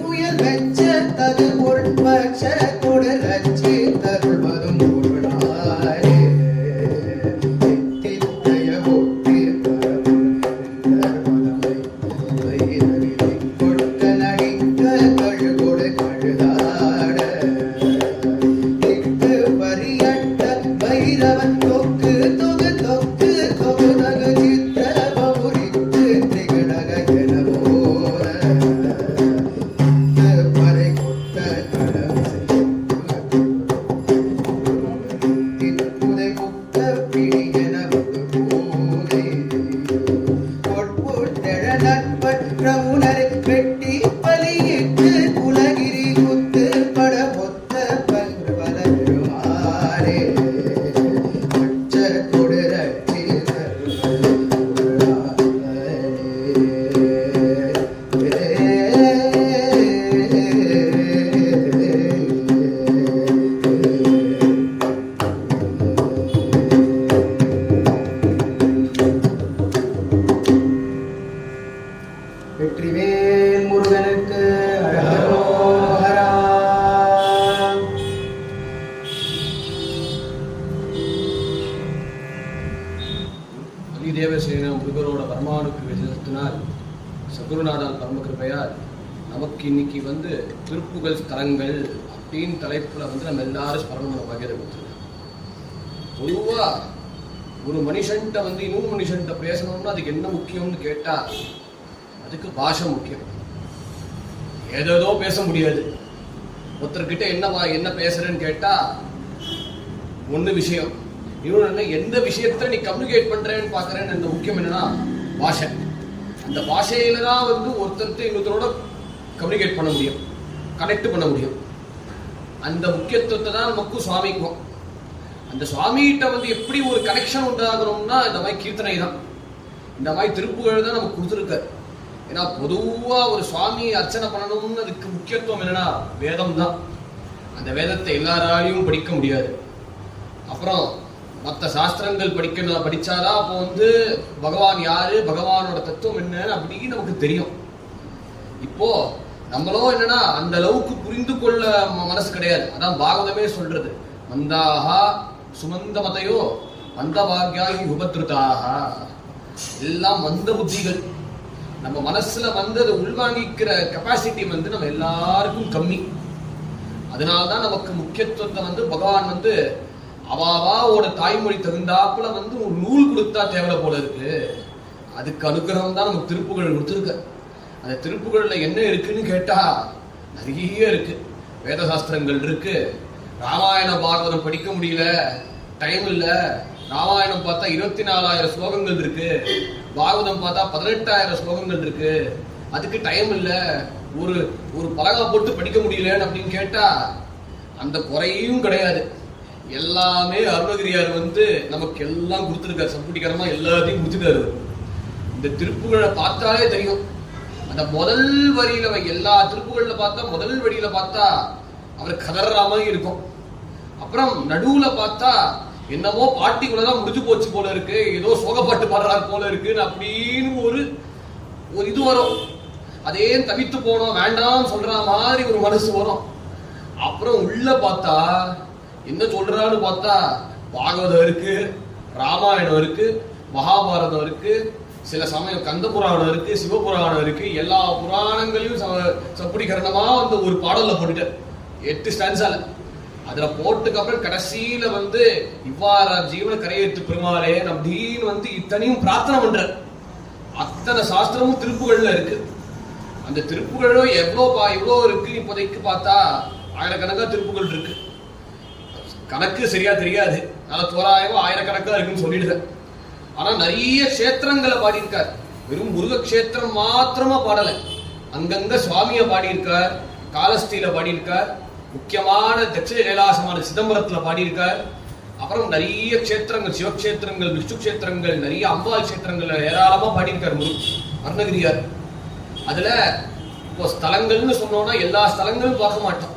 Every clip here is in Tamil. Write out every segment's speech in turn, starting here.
புயல் வெச்ச தது பொற்பட்ச கொடு ரச்சி தருவதும் பொருளாரே தித்தய ஒட்டி பரமலை கொடுக்க நடிக்க கழுகொடு கழுதாட திக்கு பரியட்ட பைரவன் தொக்கு தொகு தொக்கு தொகு நகு சித்திர பௌரித்து திகழக என போல பறை கொட்ட திப்புதை புத்த பிடியன போதை பொற்புத்தெழ நட்பற்ற உணரை வெட்டி பலியிட்டு குலகிரி குத்து பட பொத்த பல பெருமாறே பச்ச கொடுர வெற்றிவேல் முருகனுக்கு அரஹரோஹரா. தேவசேன முருகரோட பரமானுக்கு விசேஷத்தினால் சகுருநாதால் பரமகிருப்பையால் நமக்கு இன்னைக்கு திருப்புகழ் ஸ்தலங்கள் அப்படின்னு தலைப்புல நம்ம எல்லாரும் ஸ்மரணம் பண்ண பாக்கியதை கொடுத்துருக்கோம். பொதுவா ஒரு மனுஷன்ட்ட இன்னொரு மனுஷன்ட்ட பேசணும்னா அதுக்கு என்ன முக்கியம்னு கேட்டா அதுக்கு பாஷை முக்கியம். ஏதோ பேச முடியாது. ஒருத்தர்கிட்ட என்ன பேசுறேன்னு கேட்டா ஒண்ணு விஷயம், இன்னொன்னு எந்த விஷயத்த நீ கம்யூனிகேட் பண்றேன்னு பாக்குறேன்னு இந்த முக்கியம் என்னன்னா பாஷை. அந்த பாஷையில தான் ஒருத்தருக்கு இன்னொருத்தரோட கம்யூனிகேட் பண்ண முடியும், கனெக்ட் பண்ண முடியும். அந்த முக்கியத்துவத்தை தான் நமக்கும் சுவாமிக்கும். அந்த சுவாமிகிட்ட எப்படி ஒரு கனெக்ஷன் உண்டாகணும்னா இந்த மாதிரி கீர்த்தனை தான், இந்த மாதிரி திருப்புகழ் தான் நமக்கு கொடுத்துருக்காரு. ஏன்னா பொதுவா ஒரு சுவாமி அர்ச்சனை பண்ணணும்னு அதுக்கு முக்கியத்துவம் என்னன்னா வேதம் தான். அந்த வேதத்தை எல்லாராலையும் படிக்க முடியாது. அப்புறம் மற்ற சாஸ்திரங்கள் படிச்சாதான் அப்போ பகவான் யாரு, பகவானோட தத்துவம் என்னன்னு அப்படின்னு நமக்கு தெரியும். இப்போ நம்மளோ என்னன்னா அந்த அளவுக்கு புரிந்து கொள்ள மனசு கிடையாது. அதான் பாகவதமே சொல்றது, மந்தாகா சுமந்த மதையோ மந்த பாக்யாகி உபத்ருதாக. எல்லாம் மந்த புத்திகள். நம்ம மனசுல அதை உள்வாங்கிக்கிற கெப்பாசிட்டி நம்ம எல்லாருக்கும் கம்மி. அதனால்தான் நமக்கு முக்கியத்துவத்தை பகவான் அவாவோட தாய்மொழி தகுந்தாப்புல ஒரு நூல் கொடுத்தா தேவை போல இருக்கு. அதுக்கு அனுகிரகம் தான் நமக்கு திருப்புகழ் கொடுத்துருக்க. அந்த திருப்புகழ்ல என்ன இருக்குன்னு கேட்டா நிறைய இருக்கு. வேத சாஸ்திரங்கள் இருக்கு. ராமாயண பாகவதம் படிக்க முடியல, டைம் இல்ல. ராமாயணம் பார்த்தா 24,000 ஸ்லோகங்கள் இருக்கு, பாகவதம் பார்த்தா 18,000 ஸ்லோகங்கள் இருக்கு, அதுக்கு டைம் இல்ல, ஒரு ஒரு பலகா போட்டு படிக்க முடியலன்னு அப்படின்னு கேட்டா அந்த குறையும் கிடையாது. எல்லாமே அருணகிரியார் நமக்கு எல்லாம் கொடுத்துருக்காரு. சம்பூட்டிகரமா எல்லாத்தையும் கொடுத்துட்டாரு. இந்த திருப்புகழை பார்த்தாலே தெரியும். அந்த முதல் வரியில எல்லா திருப்புகள்ல பார்த்தா முதல் வரியில பார்த்தா அவர் கதற மாதிரி இருக்கும். அப்புறம் நடுவுல பார்த்தா என்னமோ பாட்டிக்குள்ளதான் முடிஞ்சு போச்சு போல இருக்கு, ஏதோ சோகப்பாட்டு பாடுறாரு போல இருக்குன்னு அப்படின்னு ஒரு இது வரும். அதே தவித்து போனோம் வேண்டாம் சொல்ற மாதிரி ஒரு மனசு வரும். அப்புறம் உள்ள பார்த்தா என்ன சொல்றான்னு பார்த்தா பாகவதம் இருக்கு, ராமாயணம் இருக்கு, மகாபாரதம் இருக்கு, சில சமயம் கந்த புராணம் இருக்கு, சிவபுராணம் இருக்கு. எல்லா புராணங்களையும் சப்புடிகரணமா ஒரு பாடல்ல போட்டுட்டு 8 ஸ்டான்ஸால அதுல போட்டுக்கு அப்புறம் கடைசியில இவ்வாறு ஜீவன கரையேற்று பெருமாளே அப்படின்னு இத்தனையும் பிரார்த்தனை பண்ற. அத்தனை சாஸ்திரமும் திருப்புகள்ல இருக்கு. அந்த திருப்புகளோ எவ்வளோ இருக்கு. இப்போதைக்கு பார்த்தா ஆயிரக்கணக்கா திருப்புகள் இருக்கு. கணக்கு சரியா தெரியாது, நல்ல தோராயமா ஆயிரக்கணக்கா இருக்குன்னு சொல்லிடுறேன். ஆனா நிறைய கஷேத்திரங்களை பாடியிருக்கார். வெறும் முருக கஷேத்திரம் மாத்திரமா பாடல, அங்கங்க சுவாமிய பாடியிருக்கார், காலஸ்தியில பாடியிருக்கார், முக்கியமான தட்சிண கைலாசமான சிதம்பரத்துல பாடியிருக்கார். அப்புறம் நிறைய கஷேத்திரங்கள், சிவக்ஷேத்திரங்கள், விஷ்ணு கஷேத்திரங்கள், நிறைய அம்பாள் கஷேத்திரங்கள் ஏராளமா பாடியிருக்கார் அருணகிரியார். அதுல இப்போ ஸ்தலங்கள்னு சொன்னோம்னா எல்லா ஸ்தலங்களும் பார்க்க மாட்டோம்.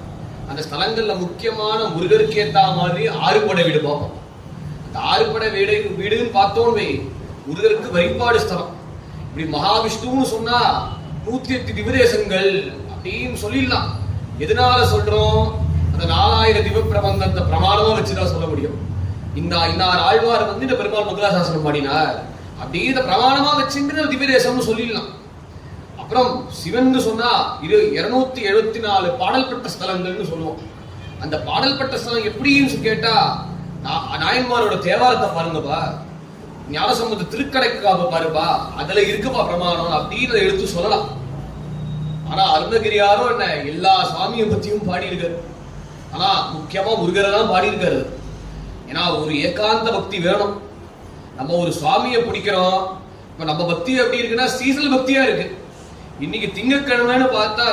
அந்த ஸ்தலங்கள்ல முக்கியமான முருகருக்கு ஏத்தா மாதிரி ஆறுபடை வீடு பார்ப்போம். அந்த ஆறுபடை வீடுன்னு பார்த்தோன்னு முருகருக்கு வழிபாடு ஸ்தலம். இப்படி மகாவிஷ்ணுன்னு சொன்னா 108 திவ்யதேசங்கள் அப்படின்னு சொல்லிடலாம். எதனால சொல்றோம்? அந்த 4000 திவ்ய பிரபந்தத்தை பிரமாணமா வச்சுதான் சொல்ல முடியும். இன்னார் ஆழ்வார் வந்து இந்த பெருமாள் மங்களாசாசனம் பாடினார் அப்படிங்கிற பிரமாணமா வச்சுட்டு திவ்ய தேசம்னு சொல்லிடலாம். அப்புறம் சிவன் சொன்னா 274 பாடல் பெற்ற ஸ்தலங்கள்னு சொல்லுவோம். அந்த பாடல் பெற்ற ஸ்தலம் எப்படின்னு கேட்டா, நாயன்மாரோட தேவாரத்தை பாருங்கப்பா, ஞானசம்பந்த திருக்கடைக்காக பாருப்பா, அதுல இருக்குப்பா பிரமாணம் அப்படின்னு எடுத்து சொல்லலாம். ஆனா அருணகிரியாரும் என்ன எல்லா சுவாமியை பத்தியும் பாடி இருக்காரு. ஆனா முக்கியமா முருகரை தான் பாடி இருக்காரு. ஏன்னா ஒரு ஏகாந்த பக்தி வேணும். நம்ம ஒரு சுவாமியை பிடிக்கிறோம். இப்ப நம்ம பக்தி எப்படி இருக்குன்னா சீசல் பக்தியா இருக்கு. இன்னைக்கு திங்கக்கிழமைன்னு பார்த்தா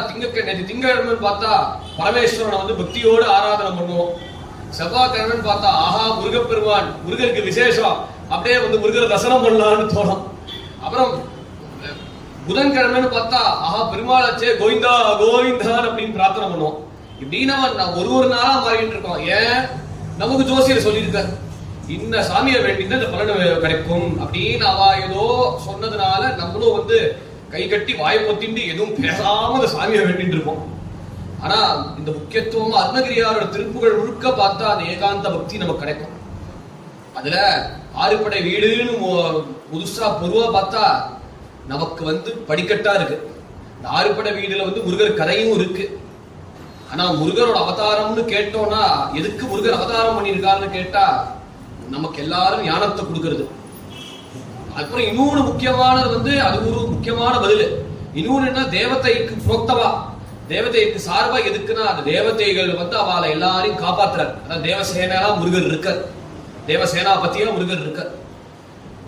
திங்கக்கிழமைன்னு பார்த்தா பரமேஸ்வரனை வந்து பக்தியோடு ஆராதனை பண்ணுவோம். செவ்வாய்க்கிழமைன்னு பார்த்தா ஆஹா முருகப்பெருமான், முருகருக்கு விசேஷம், அப்படியே வந்து முருகரை தரிசனம் பண்ணலாம்னு தோணும். அப்புறம் புதன்கிழமைன்னு பார்த்தா ஆஹா பெருமாளாச்சே கோவிந்தா கோவிந்தான் அப்படின்னு பிரார்த்தனை பண்ணுவோம். இப்படி நம்ம ஒரு நாளா மாறிட்டு இருக்கோம். ஏன்? நமக்கு ஜோசியர் சொல்லியிருக்காரு இந்த சாமியை வேண்டினா இந்த பலன் கிடைக்கும் அப்படின்னு அவ ஏதோ சொன்னதுனால நம்மளும் வந்து கை கட்டி வாயை பொத்திண்டு எதுவும் பேசாம அந்த சாமியை வேண்டிட்டு இருப்போம். ஆனா இந்த முக்கியத்துவம் அருணகிரியாரோட திருப்புகள் முழுக்க பார்த்தா அந்த ஏகாந்த பக்தி நமக்கு கிடைக்கும். அதுல ஆறுபடை வீடுன்னு புதுசா பொதுவா பார்த்தா நமக்கு வந்து படிக்கட்டா இருக்கு. இந்த ஆறுபடை வீடுல வந்து முருகர் கதையும் இருக்கு. ஆனா முருகரோட அவதாரம்னு கேட்டோம்னா எதுக்கு முருகர் அவதாரம் பண்ணியிருக்காருன்னு கேட்டா நமக்கு எல்லாரும் ஞானத்தை கொடுக்கறது. அப்புறம் இன்னொரு முக்கியமானது வந்து அது ஒரு முக்கியமான பதில். இன்னொன்னு என்ன, தேவதைக்கு புரோக்தவா, தேவதைக்கு சார்பா எதுக்குன்னா அந்த தேவதைகள் வந்து அவளை எல்லாரையும் காப்பாத்துறாரு. அதாவது தேவசேனா முருகர் இருக்கார், தேவசேனா பத்தியா முருகர் இருக்கார்.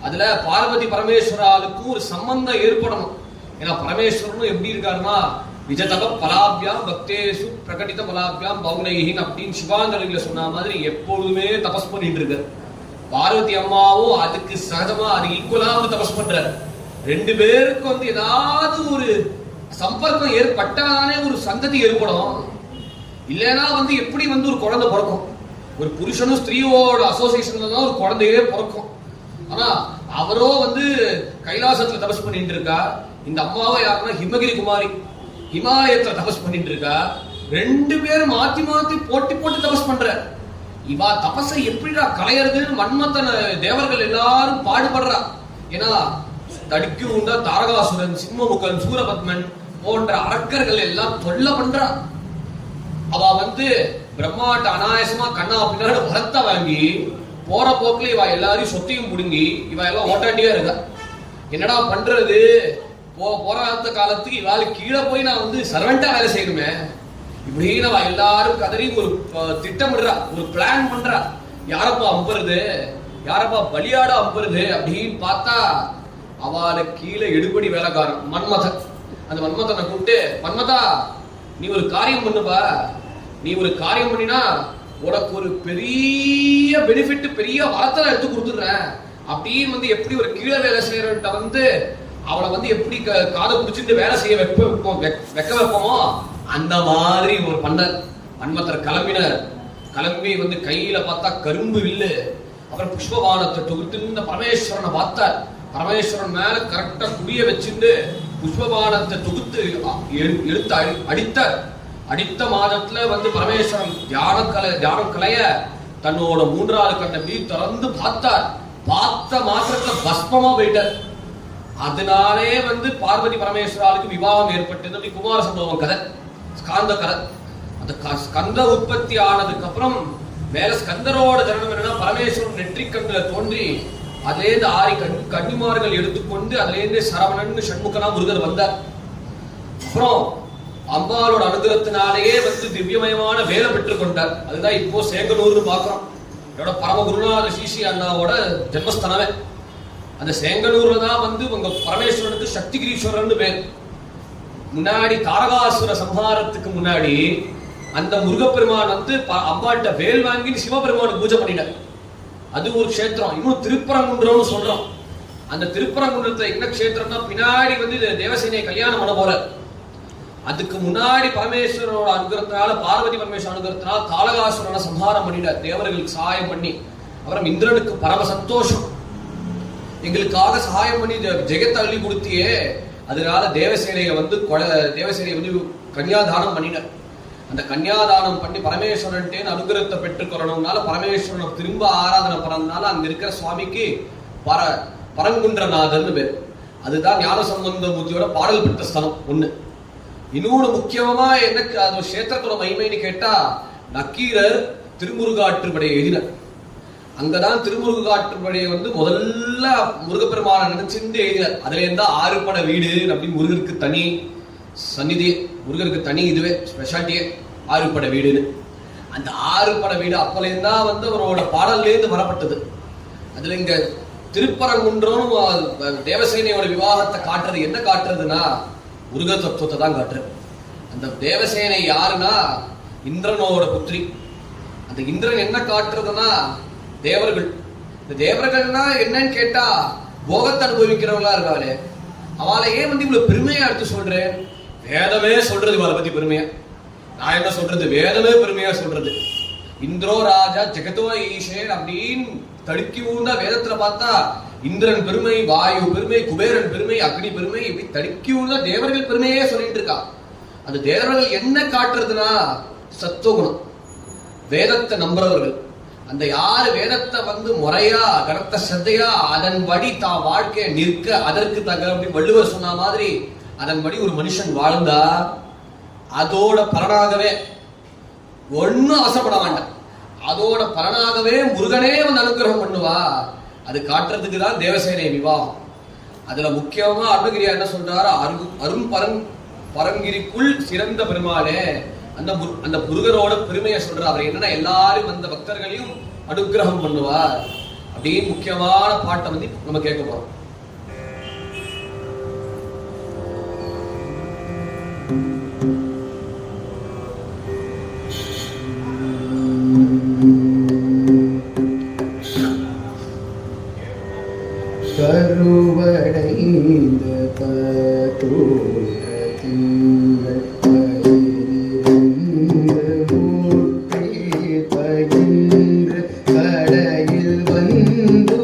அதுல பார்வதி பரமேஸ்வராளுக்கும் ஒரு சம்பந்தம் ஏற்படணும். ஏன்னா பரமேஸ்வரனும் எப்படி இருக்காருன்னா விஜதப பலாபியாம் பக்தேசு பிரகடித பலாபியாம் பௌனைகின் அப்படின்னு சிவாந்தரில சொன்ன மாதிரி எப்பொழுதுமே தபஸ் பண்ணிட்டு இருக்காரு. பார்வதி அம்மாவும் அதுக்கு சகஜமா அது ஈக்குவலா வந்து தபஸ் பண்றாரு. ரெண்டு பேருக்கு வந்து ஏதாவது ஒரு சம்பர்க்கம் ஏற்பட்டாதானே ஒரு சந்ததி ஏற்படும். இல்லைன்னா வந்து எப்படி வந்து ஒரு குழந்தை பிறக்கும்? ஒரு புருஷனும் ஸ்திரீயோட அசோசியேஷன்ல தான் ஒரு குழந்தையே பிறக்கும். ஆனா அவரோ வந்து கைலாசத்துல தபஸ் பண்ணிட்டு இருக்கா. இந்த அம்மாவை யாருன்னா ஹிமகிரி குமாரி ஹிமாலயத்துல தபஸ் பண்ணிட்டு இருக்கா. ரெண்டு பேரும் மாத்தி மாத்தி போட்டி தபஸ் பண்ற. இவா தபஸை எப்படிடா கலையறதுன்னு மன்மத்தன தேவர்கள் எல்லாரும் பாடுபடுறா. ஏன்னா தடிக்கு உண்டா தாரகாசுரன், சிம்மமுகன், சூரபத்மன் போன்ற அரக்கர்கள் எல்லாம் தொல்லை பண்றா. அவ வந்து பிரம்மாட்ட அனாயசமா கண்ணா பின்னாடி வரத்த வாங்கி போற போக்குல இவ எல்லாரையும் சொத்தையும் புடுங்கி இவ எல்லாம் ஓட்டாண்டியா இருக்கா. என்னடா பண்றது? போராட்ட காலத்துக்கு இவாளுக்கு கீழே போய் நான் வந்து சர்வெண்டா வேலை செய்யணுமே இப்படின்னு அவ எல்லாரும் கதறி ஒரு திட்டமிடுறா, ஒரு பிளான் பண்றா. யாரப்பா அம்புறது, யாரப்பா பலியாடா அம்புறது அப்படின்னு பார்த்தா அவளை கீழே எடுபடி வேலைக்காரன் மன்மதன். அந்த மன்மதனை கூப்பிட்டு, மன்மதா நீ ஒரு காரியம் பண்ணுப்பா, நீ ஒரு காரியம் பண்ணினா உனக்கு ஒரு பெரிய பெனிஃபிட், பெரிய வரத்தை எடுத்து கொடுத்துடுறேன் அப்படின்னு வந்து எப்படி ஒரு கீழே வேலை செய்யறவன்ட்ட வந்து அவளை வந்து எப்படி காதை பிடிச்சிட்டு வேலை செய்ய வைக்க வைப்போமோ அந்த மாதிரி ஒரு பண்ணர் மன்மதர் கிளம்பினர். கிளம்பி வந்து கையில பார்த்தா கரும்பு வில்லு, அப்புறம் புஷ்பபானத்தை தொகுத்து பரமேஸ்வரனை பார்த்தார். பரமேஸ்வரன் மேல கரெக்டா குடிய வச்சுட்டு புஷ்பபானத்தை தொகுத்து எடுத்து அடித்த மாதத்துல வந்து பரமேஸ்வரன் தியானம் கலைய தன்னோட 3வது கண்ணை மீ திறந்து பார்த்தார். பார்த்த மாத்திரத்துல பஸ்பமா போயிட்டார். அதனாலே வந்து பார்வதி பரமேஸ்வராளுக்கு விவாகம் ஏற்பட்டது. குமார சம்பவம் கதை, ஸ்காந்த கதை. அந்த ஸ்கந்த உற்பத்தி ஆனதுக்கு அப்புறம் மேல ஸ்கந்தரோட ஜனனம் என்னன்னா பரமேஸ்வரன் நெற்றிக்கண்ணுல தோன்றி அதுலேருந்து 6 கன்னிமார்கள் எடுத்துக்கொண்டு அதுலேருந்து சரவணன் சண்முகனா முருகர் வந்தார். அப்புறம் அம்பாளோட அனுகிரகத்தினாலேயே வந்து திவ்யமயமான வேலை பெற்றுக் கொண்டார். அதுதான் இப்போ சேங்கனூர்னு பாக்குறோம். என்னோட பரம குருநாத ஸ்ரீ அண்ணாவோட ஜென்மஸ்தானமே அந்த சேங்கனூர்ல தான் வந்து உங்க பரமேஸ்வரனுக்கு சக்திகிரீஸ்வரர்னு பேர். முன்னாடி தாரகாசுர சம்ஹாரத்துக்கு முன்னாடி அந்த முருகப்பெருமான் வந்து அம்பாட்ட வேல் வாங்கி சிவபெருமானுக்கு பூஜை பண்ணிட்டார். அது ஒரு கஷேத்திரம். இன்னும் திருப்பரங்குன்றம்னு சொல்றோம். அந்த திருப்பரங்குன்றத்தை என்ன கஷேத்திரம்னா பின்னாடி வந்து தேவசேனையை கல்யாணம் பண்ண போற. அதுக்கு முன்னாடி பரமேஸ்வரனோட அனுகிரகத்தினால பார்வதி பரமேஸ்வரன் அனுகிரகத்தினால தாரகாசுரனை சம்ஹாரம் பண்ணிட்டார் தேவர்களுக்கு சகாயம் பண்ணி. அப்புறம் இந்திரனுக்கு பரம சந்தோஷம், எங்களுக்காக சகாயம் பண்ணி ஜெகத்தை அள்ளி கொடுத்தியே அதனால தேவசேனையை வந்து கன்யாதானம் பண்ணினார். அந்த கன்யாதானம் பண்ணி பரமேஸ்வரன்ட்டே அனுகிரகத்தை பெற்றுக்கொள்ளணும்னால பரமேஸ்வரனை திரும்ப ஆராதனை பண்ணதுனால அங்க இருக்கிற சுவாமிக்கு பரங்குன்றநாதர்னு பேர். அதுதான் ஞானசம்பந்த மூர்த்தியோட பாடல் பெற்ற ஸ்தலம் ஒண்ணு. இன்னொன்னு முக்கியமா எனக்கு அது கஷேத்திரத்தோட மகிமைன்னு கேட்டா, நக்கீரர் திருமுருகாற்றுப்படையை எழுதினார். அங்கதான் திருமுருகாற்றுப்படையை வந்து முதல்ல முருகப்பெருமான நினைச்சிருந்து எழுதினார். அதுல இருந்தா 6 பட வீடு அப்படின்னு முருகருக்கு தனி சந்நிதி, முருகருக்கு தனி இதுவே ஸ்பெஷாலிட்டியே 6 பட வீடுன்னு. அந்த 6 பட வீடு அப்பல இருந்தா வந்து அவரோட பாடல்ல இருந்து வரப்பட்டது. அதுல இங்க திருப்பரங்குன்றம் தேவசேனையோட விவாகத்தை காட்டுறது என்ன காட்டுறதுன்னா முருக தத்துவத்தை தான் காட்டுறது. அந்த தேவசேனை யாருன்னா இந்திரனோட புத்திரி. அந்த இந்திரன் என்ன காட்டுறதுன்னா தேவர்கள். இந்த தேவர்கள்னா என்னன்னு கேட்டா போகத்தை அனுபவிக்கிறவங்களா இருக்காளே, அவளை ஏன் வந்து இவ்வளவு பெருமையா எடுத்து சொல்றேன்? வேதமே சொல்றது இவளை பத்தி பெருமையா. நான் என்ன சொல்றது? வேதமே பெருமையா சொல்றது. இந்திரோ ராஜா ஜெகதோ ஈஷேன் அப்படின்னு தடுக்கி ஊர்ந்தா வேதத்துல பார்த்தா இந்திரன் பெருமை, வாயு பெருமை, குபேரன் பெருமை, அக்னி பெருமை, இப்படி தடுக்கி ஊர்ந்தா தேவர்கள் பெருமையே சொல்லிட்டு இருக்கா. அந்த தேவர்கள் என்ன காட்டுறதுன்னா சத்துவகுணம், வேதத்தை நம்புறவர்கள். அந்த யாரு வேதத்தை வந்து முறையா கருத்த சத்தையா அதன்படி தான் வாழ்க்கையை நிற்க அதற்கு தக அப்படி வள்ளுவர் சொன்ன மாதிரி அதன்படி ஒரு மனுஷன் வாழ்ந்தா அதோட பலனாகவே ஒன்னும் அவசரப்பட வேண்டாம். அதோட பலனாகவே முருகனே வந்து அனுகிரகம் பண்ணுவா. அது காட்டுறதுக்கு தான் தேவசேனை விவாகம். அதுல முக்கியமா அருணகிரியா என்ன சொல்றாரு? பரங்கிரிக்குள் சிறந்த பெருமாளே, அந்த முருகனோட பெருமையை சொல்ற. அவர் என்னன்னா எல்லாரும் அந்த பக்தர்களையும் அனுகிரகம் பண்ணுவார் அப்படின்னு முக்கியமான பாட்டை வந்து நம்ம கேட்க போறோம். கருவடைந்த பதோரத்திங்கள் பயிரிருந்து மூட்டை பயின்று கடையில் வந்துதித்து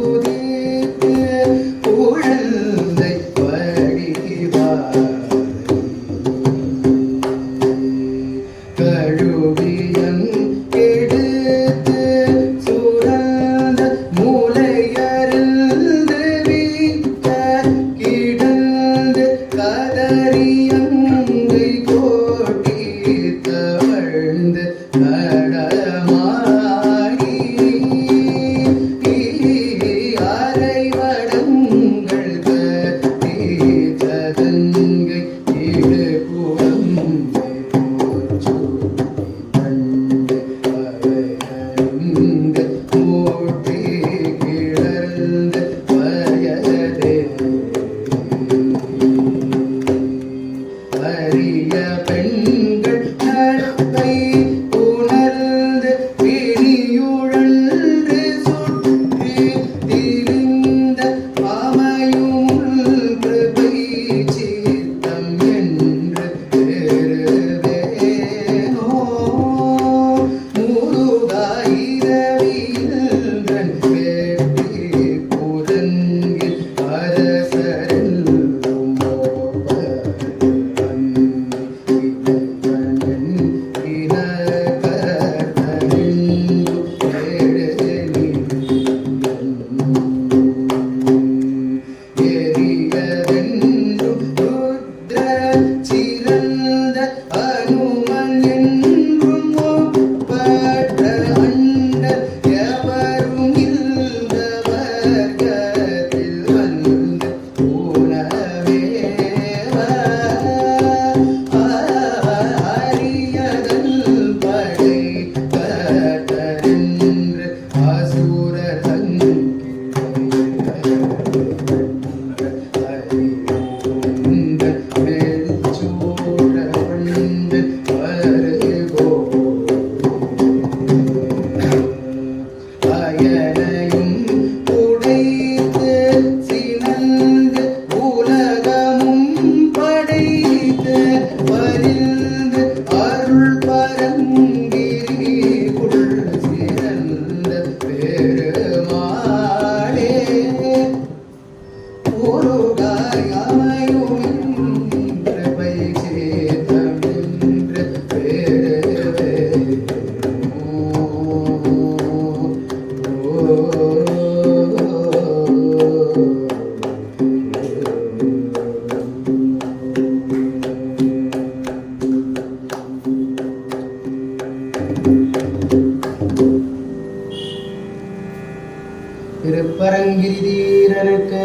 திருப்பரங்கிரிதீரனுக்கு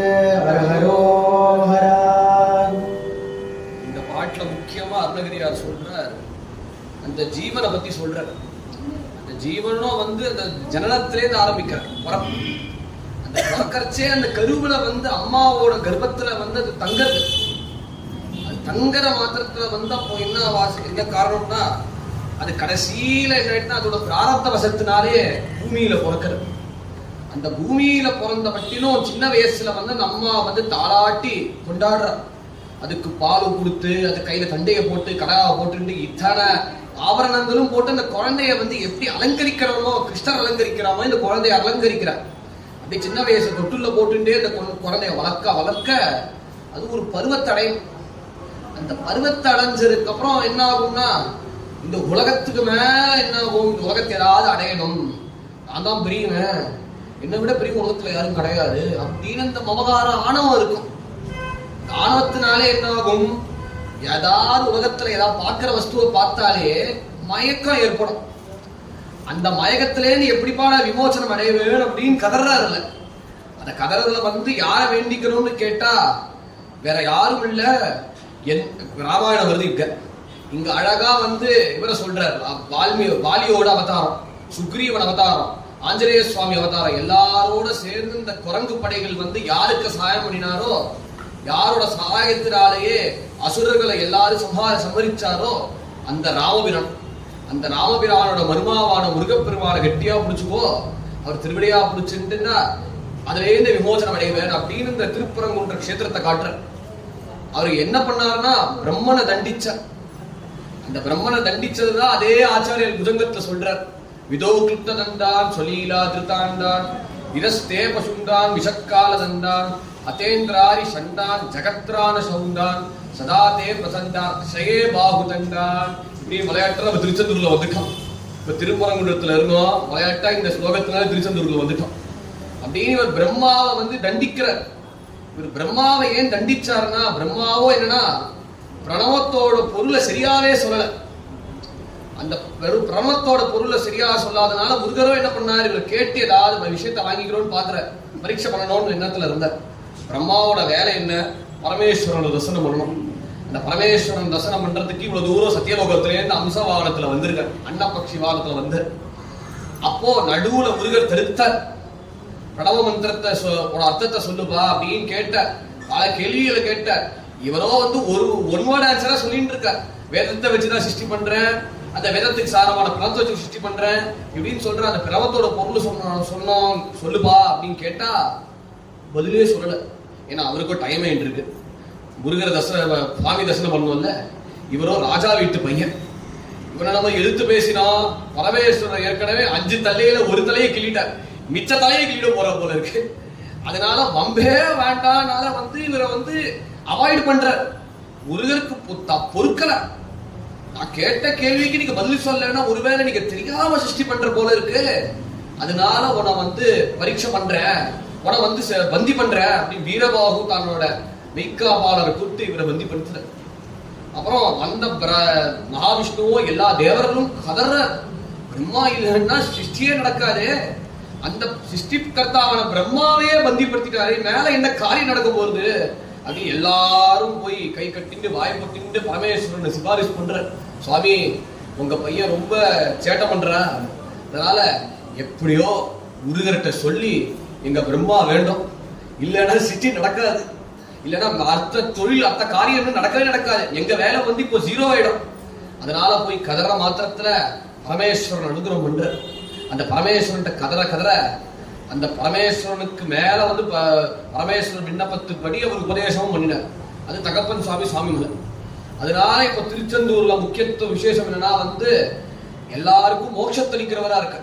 அரஹரோஹரா. இந்த பாட்டுல முக்கியமா அருணகிரியார் சொல்றார், அந்த ஜீவனை பத்தி சொல்றார். அந்த ஜீவனும் வந்து அந்த ஜனனத்திலேருந்து ஆரம்பிக்கிறார் பிறப்பு. அந்த பிறக்கறச்சே அந்த கருவுல வந்து அம்மாவோட கர்ப்பத்துல வந்து அது தங்கறது. அது தங்கற மாத்திரத்துல வந்து அப்போ என்ன காரணம்னா, அது கடைசியில என்ன அதோட பிராரப்த வசத்தினாலே பூமியில பிறக்கிறது. அந்த பூமியில பிறந்த பட்டினும் சின்ன வயசுல வந்து அந்த அம்மா வந்து தாளாட்டி கொண்டாடுற. அதுக்கு பால் கொடுத்து அது கையில தண்டையை போட்டு கடாவை போட்டு இத்தனை ஆபரணங்களும் போட்டு அந்த குழந்தைய வந்து எப்படி அலங்கரிக்கிறோமோ, கிருஷ்ணர் அலங்கரிக்கிறாமோ இந்த குழந்தைய அலங்கரிக்கிறார். அப்படி சின்ன வயசு தொட்டுள்ள போட்டுட்டே அந்த குழந்தைய வளர்க்க வளர்க்க அது ஒரு பருவத்தடையும். அந்த பருவத்தை அடைஞ்சதுக்கு அப்புறம் என்ன ஆகும்னா, இந்த உலகத்துக்கு மேல என்ன ஆகும், இந்த உலகத்தை ஏதாவது அடையணும், நான் தான் பெரியவன், என்னை விட பெரிய உலகத்துல யாரும் கிடையாது அப்படின்னு அந்த மமகார ஆணவம் இருக்கும். ஆணவத்தினாலே என்ன ஆகும், ஏதாவது உலகத்துல ஏதாவது பார்க்கிற வஸ்துவை பார்த்தாலே மயக்கம் ஏற்படும். அந்த மயக்கத்திலேருந்து எப்படிப்பான விமோசனம் அடைய வேணும் அப்படின்னு கதறாருல. அந்த கதறதுல வந்து யாரை வேண்டிக்கணும்னு கேட்டா வேற யாரும் இல்ல, ராமாயணம் வருது இங்க அழகா வந்து இவரை சொல்றாரு. வாலியோட அவதாரம், சுக்ரீவன் அவதாரம், ஆஞ்சநேய சுவாமி அவதாரம் எல்லாரோட சேர்ந்து இந்த குரங்கு படைகள் வந்து யாருக்கு சகாயம் பண்ணினாரோ, யாரோட சகாயத்தினாலேயே அசுரர்களை எல்லாரும் சம்மரிச்சாரோ அந்த ராமபிரான். அந்த ராமபிரானோட மர்மாவான முருகப்பெருமான கெட்டியா பிடிச்சுக்கோ, அவர் திருவிடையா பிடிச்சுட்டுன்னா அதுலேருந்து விமோசனம் அடைவேன் அப்படின்னு இந்த திருப்பரங்குன்ற கஷேத்திரத்தை காட்டுற. அவர் என்ன பண்ணாருன்னா பிரம்மனை தண்டிச்சார். அந்த பிரம்மனை தண்டிச்சதுதான் அதே ஆச்சாரியர் புஜங்கத்துல சொல்றார். விதோ கிருப்த தந்தான் சொலீலா திருத்தாண்டான் விரஸ்தே பசுந்தான் விஷக்கால தந்தான் அத்தேந்திராரி சண்டான் ஜகத்ரான சவுந்தான் சதாதே பிரசந்தான் ஷயே பாகு தண்டான். இப்படி விளையாட்டுல நம்ம திருச்செந்தூர்ல வந்துட்டோம். இப்ப திருப்பரங்குன்றத்துல இருந்தோம், விளையாட்டா இந்த ஸ்லோகத்தினால திருச்செந்தூர்ல வந்துட்டோம். அப்படின்னு இவர் பிரம்மாவை வந்து தண்டிக்கிறார். இவர் பிரம்மாவை ஏன் தண்டிச்சாருன்னா, பிரம்மாவோ என்னன்னா பிரணவத்தோட பொருளை சரியாவே சொல்லல. அந்த பிரணவத்தோட பொருளை சரியா சொல்லாதனால முருகரோ என்ன பண்ணாரு, இவர் கேட்டு ஏதாவது விஷயத்த வாங்கிக்கிறோம்னு பாக்குற பரீட்சை பண்ணணும்னு எண்ணத்துல இருந்தார். பிரம்மாவோட வேலை என்ன, பரமேஸ்வரனோட தரிசனம் பண்ணணும். அந்த பரமேஸ்வரன் தரிசனம் பண்றதுக்கு இவ்வளவு தூரம் சத்தியலோகத்திலேருந்து அம்ச வாகனத்துல வந்திருக்க, அன்னபக்ஷி வாகனத்துல வந்து. அப்போ நடுவுல முருகர் தடுத்தார். பிரணவ மந்திரத்தை அர்த்தத்தை சொல்லுப்பா அப்படின்னு கேட்ட, பல கேள்விகளை கேட்ட. இவரோ வந்து ஒரு ஒன்வேர்ட் ஆன்சரா சொல்லிட்டு இருக்க, வேதத்தை வச்சுதான் சிருஷ்டி பண்றேன், அந்த வேதத்துக்கு சாரமான பிரணத்தை வச்சு சிருஷ்டி பண்றேன் இப்படின்னு சொல்ற. அந்த பிரணவத்தோட பொருள் சொன்னோம் சொல்லுப்பா அப்படின்னு கேட்டா பதிலே சொல்லல. ஏன்னா அவருக்கும் டைம் ஆயிட்டு இருக்கு. முருகர் சுவாமி தரிசனம் பண்ணுவோம்ல, இவரோ ராஜா வீட்டு பையன். இவனை நம்ம எழுத்து பேசினோம், பரமேஸ்வரர் ஏற்கனவே 5 தலையில ஒரு தலையை கிள்ளிட்டார், மிச்ச தலையை கிள்ளிட போற போல இருக்கு. அதனால வம்பே வேண்டாம்னால வந்து இவரை வந்து அவாய்ட் பண்ற. முருகருக்கு பொறுக்கல. நான் கேட்ட கேள்விக்கு நீங்க பதில் சொல்லலைன்னா ஒருவேளை நீங்க தெரியாம சிருஷ்டி பண்ற போல இருக்கு, அதனால உன்னை வந்து பரீட்சை பண்றேன், உன்னை வந்து பந்தி பண்றேன் அப்படின்னு வீரபாகு தன்னோட மெய்க்காபாலரை கூட்டு இவரை பந்தி படுத்துற. அப்புறம் அந்த மகாவிஷ்ணுவோ எல்லா தேவர்களும் கதற, பிரம்மா இல்லைன்னா சிருஷ்டியே நடக்காது, அந்த சிருஷ்டிகர்த்தாவான பிரம்மாவையே பந்திப்படுத்திட்டாரு, மேல என்ன காரியம் நடக்க போகுது அது எல்லாரும் போய் கை கட்டிட்டு வாய் பட்டிட்டு பரமேஸ்வரனை சிபாரிசு பண்ற. சுவாமி உங்க பையன் ரொம்ப சேட்டை பண்ற, அதனால எப்படியோ முருகர்கிட்ட சொல்லி எங்க பிரம்மா வேண்டும், இல்லைன்னா சிருஷ்டி நடக்காது, இல்லைன்னா அர்த்த தொழில் அர்த்த காரியம் நடக்கவே நடக்காது, எங்க வேலை வந்து இப்போ 0 ஆயிடும். அதனால போய் கதற மாத்திரத்துல பரமேஸ்வரன் அனுகிரகம் பண்ற. அந்த பரமேஸ்வரன் கதற அந்த பரமேஸ்வரனுக்கு மேல வந்து பரமேஸ்வரன் விண்ணப்பத்துப்படி அவர் உபதேசமும் பண்ணினார். அது தகப்பன் சுவாமி முதல். அதனால இப்ப திருச்செந்தூர்ல முக்கியத்துவ விசேஷம் என்னன்னா வந்து எல்லாருக்கும் மோட்சத்தளிக்கிறவரா இருக்க.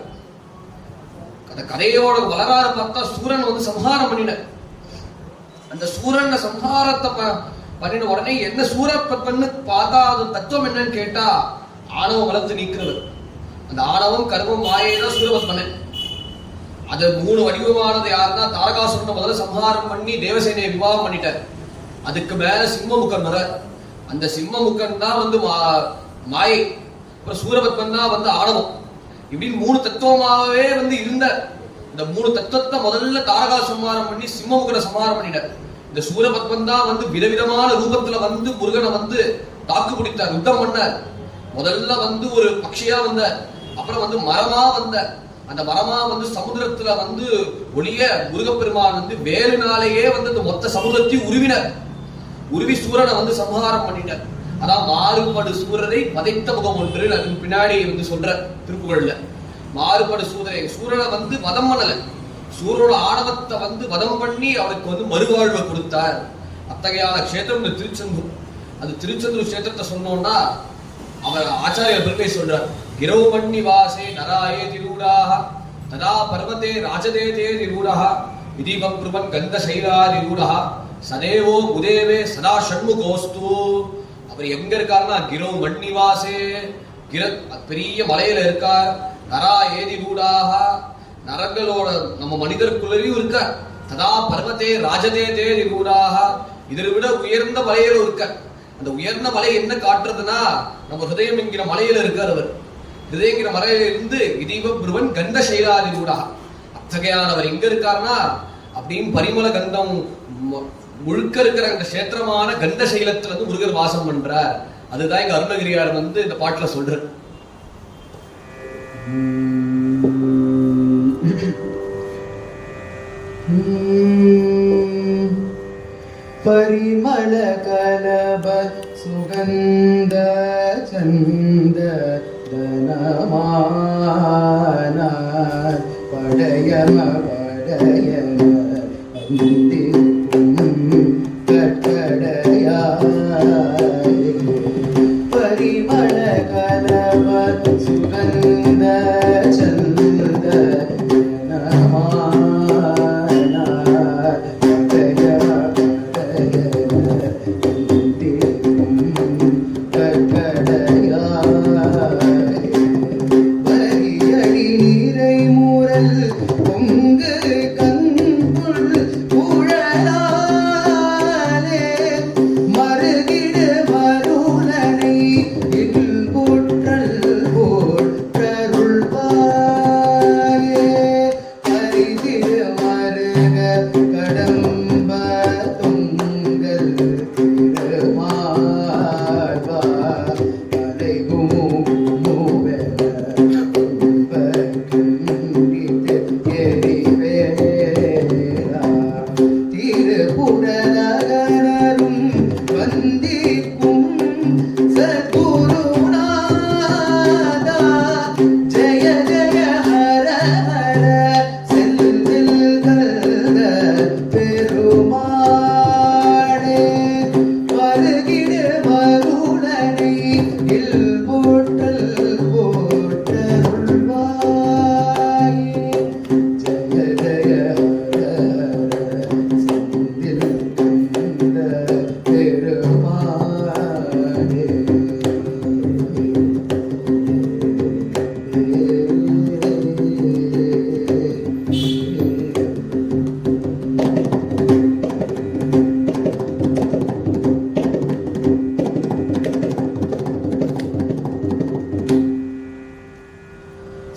அந்த கதையோட வளராறு பார்த்தா சூரன் வந்து சம்ஹாரம் பண்ணினார். அந்த சூரன் சம்ஹாரத்தை பண்ணின உடனே என்ன சூரப்பன்னு பார்த்தா அது தத்துவம் என்னன்னு கேட்டா ஆணவம் வளர்த்து நீக்கிறவர். அந்த ஆணவம் கர்மம் மாயை தான் சூரவத் பண்ண. அது 3 வடிவமானது யாருன்னா தாரகாசுரனை முதல்ல சம்ஹாரம் பண்ணி தேவசேனையை விவாகம் பண்ணிட்டார். அதுக்கு மேல சிம்மமுக்கன் வர, அந்த சிம்மமுக்கன் தான் வந்து மாயை, அப்புறம் சூரபத்மன் தான் வந்து ஆணவம். இப்படின்னு 3 தத்துவமாகவே வந்து இருந்த இந்த 3 தத்துவத்தை முதல்ல தாரகா சம்ஹாரம் பண்ணி சிம்மமுகனை சம்ஹாரம் பண்ணிட்டார். இந்த சூரபத்மன் தான் வந்து விதவிதமான ரூபத்துல வந்து முருகனை வந்து தாக்கு பிடித்தார், யுத்தம் பண்ணார். முதல்ல வந்து ஒரு பட்சியா வந்தார், அப்புறம் வந்து மரமா வந்தார். அந்த மரமா வந்து சமுதிரத்துல வந்து ஒளிய முருகப்பெருமான் வந்து வேலுனாலேயே வந்து அந்த மொத்த சமுதிரத்தையும் உருவி சூரனை வந்து சம்ஹாரம் பண்ணிட்டார். அதான் மாறுபடு சூரரை பதைத்த முகம் ஒன்று அதுக்கு பின்னாடி வந்து சொல்ற திருப்புகள்ல மாறுபடு சூரனை வந்து வதம் பண்ணல, சூரனோட ஆணவத்தை வந்து வதம் பண்ணி அவருக்கு வந்து மறுவாழ்வை கொடுத்தார். அத்தகையான கஷேத்திரம் இந்த திருச்செந்தூர். அந்த திருச்செந்தூர் கஷேத்திரத்தை சொன்னோம்னா அவர் ஆச்சாரியர் பெருமை சொல்றார். கிரௌ மண்ணி வாசே நராயே திருடாக ததா பர்வதே ராஜதேதே திருடாக விதிவம் குருவன் கந்த சைலா திருடாக சதேவோ உதேவே சதா ஷண்முகோஸ்து. அவர் எங்க இருக்காருன்னா கிரௌ மண்ணி வாசே, பெரிய மலையில இருக்கார். நரா ஏதி ரூடாக, நரங்களோட நம்ம மனிதருக்குள்ளேயும் இருக்க. ததா பர்வதே ராஜதேதே ரூடாக, இதை விட உயர்ந்த மலையில இருக்க. அந்த உயர்ந்த மலை என்ன காட்டுறதுன்னா நம்ம ஹிருதயம் என்கிற மலையில இருக்கார் அவர். ஹிருதயங்கிற மலையில இருந்து இதீவ புருவன் கந்த சைலாதி ரூடாக, அத்தகையானவர் எங்க இருக்காருன்னா அப்படின்னு பரிமள கந்தம் முழுக்க இருக்கிற அந்த கஷேத்திரமான கந்த சைலத்துல வந்து முருகர் வாசம் பண்றார். அதுதான் எங்க அருணகிரியார் வந்து இந்த பாட்டுல சொல்ற. परिमल कलब सुगंध चंद दनमान पडयम पडयम अंतिम कटड़या परिमल कलब सुगंध चंद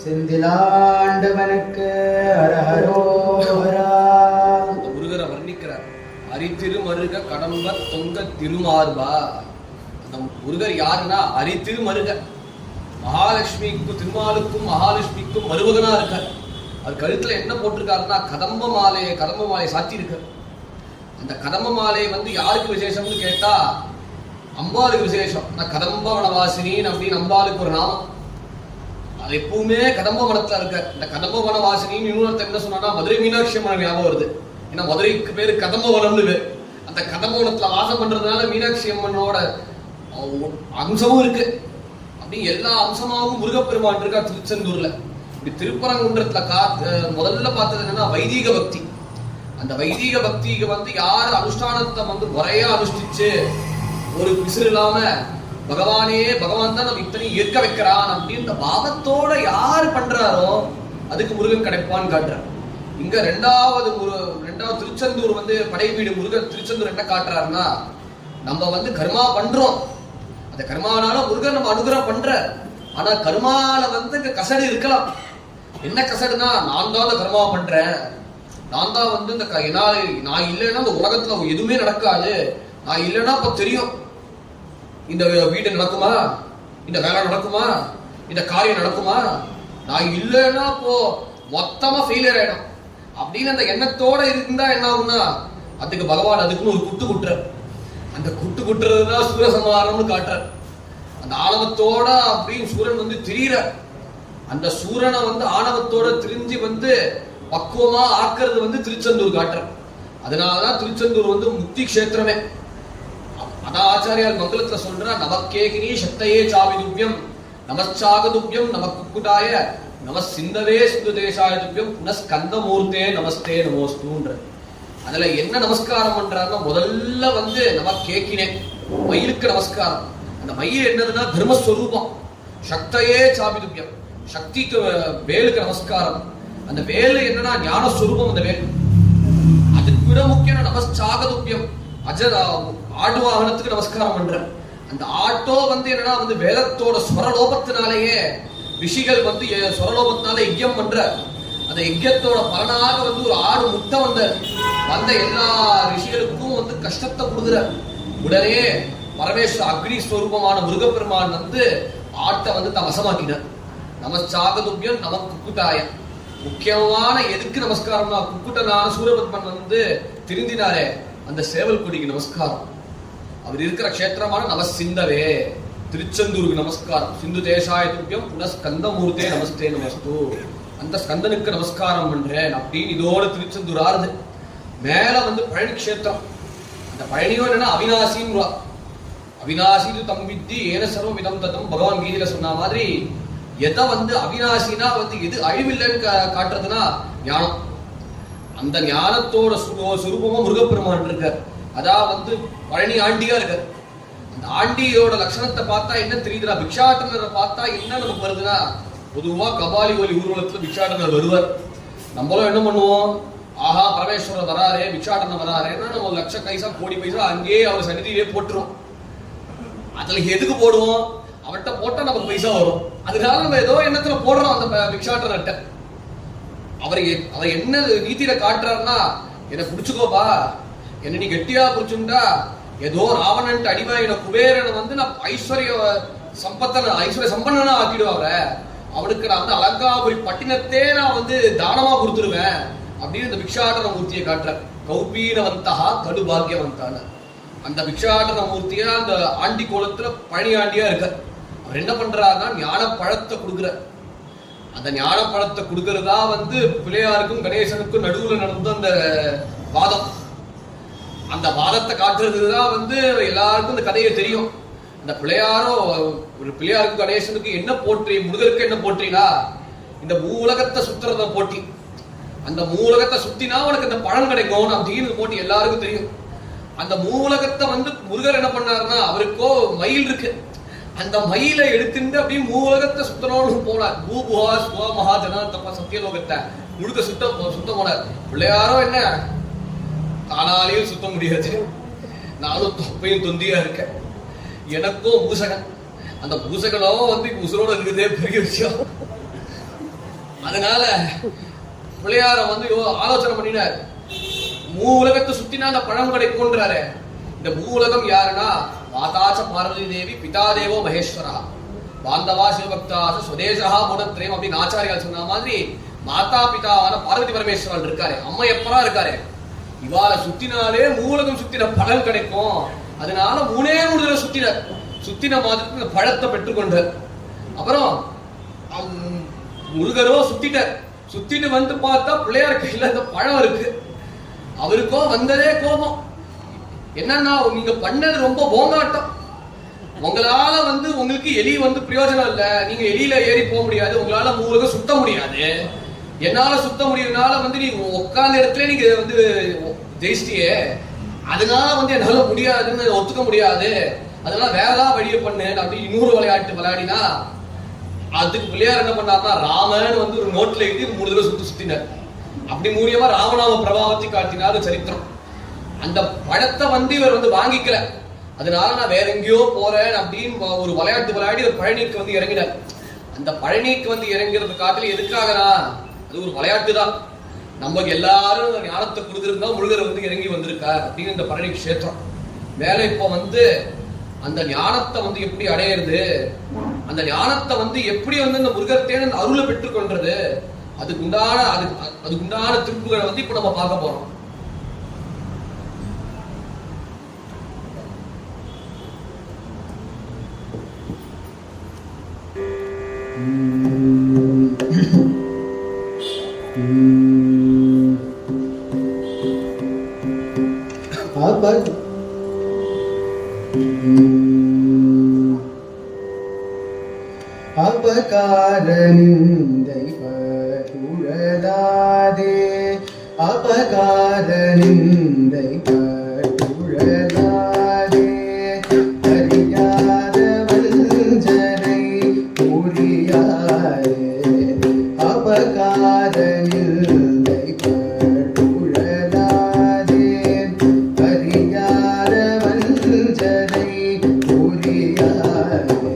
செந்திலாண்டவனுக்கு அரஹரோஹரா. முருகரை வர்ணிக்கிறார். அரித்திருமருக கடம்ப தொங்க திருமார்பா. அந்த முருகர் யாருன்னா அரித்திருமருக, மகாலட்சுமிக்கும் திருமாலுக்கும் மகாலட்சுமிக்கும் மருமகனா இருக்கார். அது கழுத்துல என்ன போட்டிருக்காருன்னா கதம்ப மாலையை சாத்தி இருக்கார். அந்த கதம்ப மாலை வந்து யாருக்கு விசேஷம்னு கேட்டா அம்பாளுக்கு விசேஷம். கதம்ப வனவாசினின்னு அப்படின்னு அம்பாளுக்கு ஒரு நாமம். அது எப்பவுமே கதம்ப வனத்துல இருக்க. இந்த கதம்ப வனவாசினின்னு இன்னொருத்த என்ன சொன்னா மதுரை மீனாட்சி அம்மன் ஞாபகம் வருது. ஏன்னா மதுரைக்கு பேரு கதம்ப வனம்னு பேர். அந்த கதம்ப வனத்துல வாசம் பண்றதுனால மீனாட்சி அம்மனோட அம்சமும் இருக்கு. அப்படி எல்லா அம்சமாகவும் முருகப்பெருமான் இருக்கா திருச்செந்தூர்ல. இப்படி திருப்பரங்குன்றத்துல முதல்ல பார்த்தது என்னன்னா வைதீக பக்தி. அந்த வைதீக பக்திக்கு வந்து யாரு அனுஷ்டானத்தை வந்து முறையா அனுஷ்டிச்சு ஒரு பிசுறு இல்லாம பகவான் தான் நம்ம இத்தனை இருக்க வைக்கிறான் அப்படின்ற பாவத்தோட யாரு பண்றாரோ அதுக்கு முருகன் கிடைப்பான்னு காட்டுறார். இங்க ரெண்டாவது திருச்செந்தூர் வந்து படை வீடு முருகன் திருச்செந்தூர் என்ன காட்டுறாருன்னா நம்ம வந்து கர்மா பண்றோம். அந்த கர்மானால முருகன் நம்ம அனுகிரகம் பண்ற. ஆனா கர்மால வந்து கசடு இருக்கலாம். என்ன கசடுனா நான் தான் அந்த கர்மாவை பண்றேன், நான் தான் வந்து இந்த நான் இல்லைன்னா இந்த உலகத்துல எதுவுமே நடக்காது, நான் இல்லைன்னா அப்ப தெரியும் இந்த வீடு நடக்குமா, இந்த வேலை நடக்குமா, இந்த காரியம் நடக்குமா, நான் இல்லைன்னா அப்போ மொத்தமா ஃபெயிலியர் ஆயிடும் அப்படின்னு அந்த எண்ணத்தோட இருந்தா என்ன ஆகும்னா அதுக்கு பகவான் அதுக்குன்னு ஒரு குட்டு குட்டுற, அந்த குட்டு குட்டுறதுதான் சூரசம்ஹாரம்னு காட்டுற. அந்த ஆணவத்தோட அப்படின்னு சூரன் வந்து திரியிற, அந்த சூரனை வந்து ஆணவத்தோட திரிஞ்சு வந்து பக்குவமா ஆக்குறது வந்து திருச்செந்தூர் காட்டுற. அதனாலதான் திருச்செந்தூர் வந்து முக்தி கஷேத்திரமே. அதான் ஆச்சாரியால் மங்களத்துல சொல்ற, நமக்கேகினி சக்தையே சாவிதுபியம் நமச்சாகதுபியம் நம குக்குட்டாய நம சிந்தவே சிந்து தேசாய துபியம் புனஸ்கந்தமூர்த்தே நமஸ்தே நமோஸ்தூன்ற. அதுல என்ன நமஸ்காரம் பண்றாருன்னா முதல்ல வந்து நமக்கேக்கினே மயிலுக்கு நமஸ்காரம். அந்த மயில் என்னதுன்னா தர்மஸ்வரூபம். சக்தையே சாபிதுபியம், சக்திக்கு வேலுக்கு நமஸ்காரம். அந்த வேலு என்னன்னா ஞானஸ்வரூபம். அந்த வேலு அதுக்கு விட முக்கியம் நமச்சாகதுபியம் ஆடு வாகனத்துக்கு நமஸ்காரம் பண்ற. அந்த ஆட்டோ வந்து என்னன்னா வந்து வேதத்தோட ஸ்வரலோபத்தினாலேயே ரிஷிகள் வந்து ஸ்வரலோபத்தினால யஜ்யம் பண்ற. அந்த யஜ்யத்தோட பலனாக வந்து ஒரு ஆடு முட்டை வந்த எல்லா ரிஷிகளுக்கும் வந்து கஷ்டத்தை கொடுக்குற. உடனே பரமேஸ்வர அக்னி ஸ்வரூபமான முருகப்பெருமான் வந்து ஆட்டை வந்து தமசமாக்கினார். நமச்சாகதுபியம் நம குக்குட்டாயம். முக்கியமான எதுக்கு நமஸ்காரம்னா குக்குட்டனான சூரபத்மன் வந்து திருந்தினாரே அந்த சேவல் கொடிக்கு நமஸ்காரம். அவர் இருக்கிற கஷேத்திரமான நம சிந்தவே திருச்செந்தூருக்கு நமஸ்காரம். சிந்து தேசாய துப்பியம் புனஸ்கந்தமூர்த்தே நமஸ்தே நமஸ்து. அந்த ஸ்கந்தனுக்கு நமஸ்காரம் பண்றேன் அப்படின்னு இதோட திருச்செந்தூர் ஆறுது. மேல வந்து பழனி கஷேத்திரம். அந்த பழனியோ என்னன்னா அவிநாசின்னு, அவிநாசி தம்பித்தி ஏன சர்வம் இதம் தத்தம் பகவான் கீதையில சொன்ன மாதிரி எதை வந்து அவிநாசினா வந்து எது அழிவில்லைன்னு காட்டுறதுன்னா ஞானம். அந்த ஞானத்தோட சுரூபமா முருகப்பெருமான் இருக்கார். அதான் வந்து பழனி ஆண்டியா இருக்கார். அந்த ஆண்டியோட லட்சணத்தை பார்த்தா என்ன தெரியுதுன்னா, பிக்ஷாட்டனரை பார்த்தா என்ன நமக்கு வருதுன்னா, பொதுவா கபாலி ஒலி ஊர்வலத்துல பிக்ஷாட்டனர் வருவார். நம்மளும் என்ன பண்ணுவோம், ஆஹா பரமேஸ்வரர் வராரே பிக்ஷாட்டனர் வராரேன்னா நம்ம லட்ச பைசா கோடி பைசா அங்கேயே அவர் சன்னிதியிலே போட்டுரும். அதுல எதுக்கு போடுவோம், அவர்கிட்ட போட்டா நமக்கு பைசா வரும். அதனால நம்ம ஏதோ எண்ணத்துல போடுறோம் அந்த பிக்ஷாட்டனர்கிட்ட. அவர் என்ன நீதியில காட்டுறாருன்னா, என்னை புடிச்சுக்கோப்பா, என்ன நீ கெட்டியா புடிச்சுட்டா ஏதோ ராவணன் அடிவாயின குபேரனை வந்து நான் ஐஸ்வர்ய சம்பன்னனா ஆக்கிடுவாங்க, அவனுக்கு நான் வந்து அலங்காபுரி பட்டினத்தே நான் வந்து தானமா கொடுத்துருவேன் அப்படின்னு இந்த பிக்ஷாட்டன மூர்த்தியை காட்டுறேன். கௌபீனவந்தா கடு பாக்கியவந்தான அந்த பிக்ஷாட்டன மூர்த்தியா அந்த ஆண்டி கோலத்துல பழனி ஆண்டியா இருக்க. அவர் என்ன பண்றாருன்னா ஞான பழத்தை கொடுக்குற. அந்த ஞான பழத்தை கொடுக்கறதா வந்து பிள்ளையாருக்கும் கணேசனுக்கும் நடுவுல நடந்த அந்த வாதம். அந்த வாதத்தை காட்டுறதுதான் வந்து எல்லாருக்கும் இந்த கதையை தெரியும். அந்த பிள்ளையாரோ ஒரு பிள்ளையாருக்கும் கணேசனுக்கு என்ன போற்றி, முருகருக்கு என்ன போற்றினா இந்த மூலகத்தை சுத்துறத போட்டி. அந்த மூலகத்தை சுத்தினா உனக்கு இந்த பழம் கிடைக்கும் அப்படின்னு போட்டி எல்லாருக்கும் தெரியும். அந்த மூலகத்தை வந்து முருகர் என்ன பண்ணாருன்னா, அவருக்கோ மயில் இருக்கு, அந்த மயிலை எடுத்துட்டு அப்படியே மூலகத்தை சுத்தணும்னு போனார். பூபுஹா சுவ மகாஜன தப்ப சத்தியலோகத்தை முழுக்க சுத்த போனார். பிள்ளையாரோ என்ன தானாலேயும் சுத்த முடியாது, நானும் தொப்பையும் தொந்தியா இருக்கேன், எனக்கும் பூசகன், அந்த பூசகனோ வந்து உசுரோட இருக்குதே பெரிய விஷயம். அதனால பிள்ளையார வந்து ஆலோசனை பண்ணினார், மூலகத்தை சுத்தினா அந்த பழம் கிடைக்கும்ன்றாரு. இந்த மூலகம் யாருன்னா மாதாச்ச பார்வதி தேவி, பிதா தேவோ மகேஸ்வரா, பாந்தவா சிவபக்தாச சுதேசா குணத்ரயம் அப்படின்னு ஆச்சாரியால் சொன்ன மாதிரி மாதா பிதாவான பார்வதி பரமேஸ்வரன் இருக்காரு, அம்மா எப்பரா இருக்காரு. இவாளை சுத்தினாலே மூலகம் சுத்தின பலன் கிடைக்கும். அதனால மூணே தடவை சுத்தின மாதிரி பழத்தை பெற்றுக்கொண்டார். அப்புறம் முருகரோ சுத்திட்டு வந்து பார்த்தா பிள்ளையார் கையில அந்த பழம் இருக்கு. அவருக்கோ வந்ததே கோபம். என்னன்னா நீங்க பண்ணது ரொம்ப போங்காட்டம், உங்களால வந்து உங்களுக்கு எலி வந்து பிரயோஜனம் இல்ல, நீங்க எலியில ஏறி போக முடியாது, உங்களால மூலகம் சுத்த முடியாது, என்னால சுத்த முடியறதுனால வந்து நீங்க உட்கார்ந்த இடத்துல நீங்க வந்து ஜெயிச்சிட்டியே, அதனால வந்து என்னால முடியாதுன்னு ஒத்துக்க முடியாது, அதனால வேற ஏதாவது வழியை பண்ணு அப்படி இன்னொரு விளையாட்டு விளையாடினா அதுக்கு பிள்ளையார் என்ன பண்ணாருன்னா ராமன் வந்து ஒரு நோட்ல எழுதி 3 தடவை சுத்தினார். அப்படி மூலியமா ராமநாம பிரபாவத்தை காட்டினார் சரித்திரம். அந்த படத்தை வந்து இவர் வந்து வாங்கிக்கல, அதனால நான் வேற எங்கேயோ போறேன் அப்படின்னு ஒரு விளையாட்டு விளையாடி ஒரு பழனிக்கு வந்து இறங்கினார். அந்த பழனிக்கு வந்து இறங்கிறது காட்டில எதுக்காகனா அது ஒரு விளையாட்டு தான். நமக்கு எல்லாரும் ஞானத்தை கொடுத்துருந்தா முருகர் வந்து இறங்கி வந்திருக்கார் அப்படின்னு இந்த பழனி கஷேத்திரம். மேல இப்போ வந்து அந்த ஞானத்தை வந்து எப்படி அடையிறது, அந்த ஞானத்தை வந்து எப்படி வந்து இந்த முருகத்தேன் அருளை பெற்றுக்கொள்றது, அதுக்குண்டான திருப்புகளை வந்து இப்ப நம்ம பார்க்க போறோம். அபகார நிந்தை பட்டுழலாதே, அபகார நிந்தை பட்டுழலாதே, அறியாத வஞ்சனை புரியாதே, அபகார நிந்தை பட்டுழலாதே, அறியாத வஞ்சனை புரியாதே,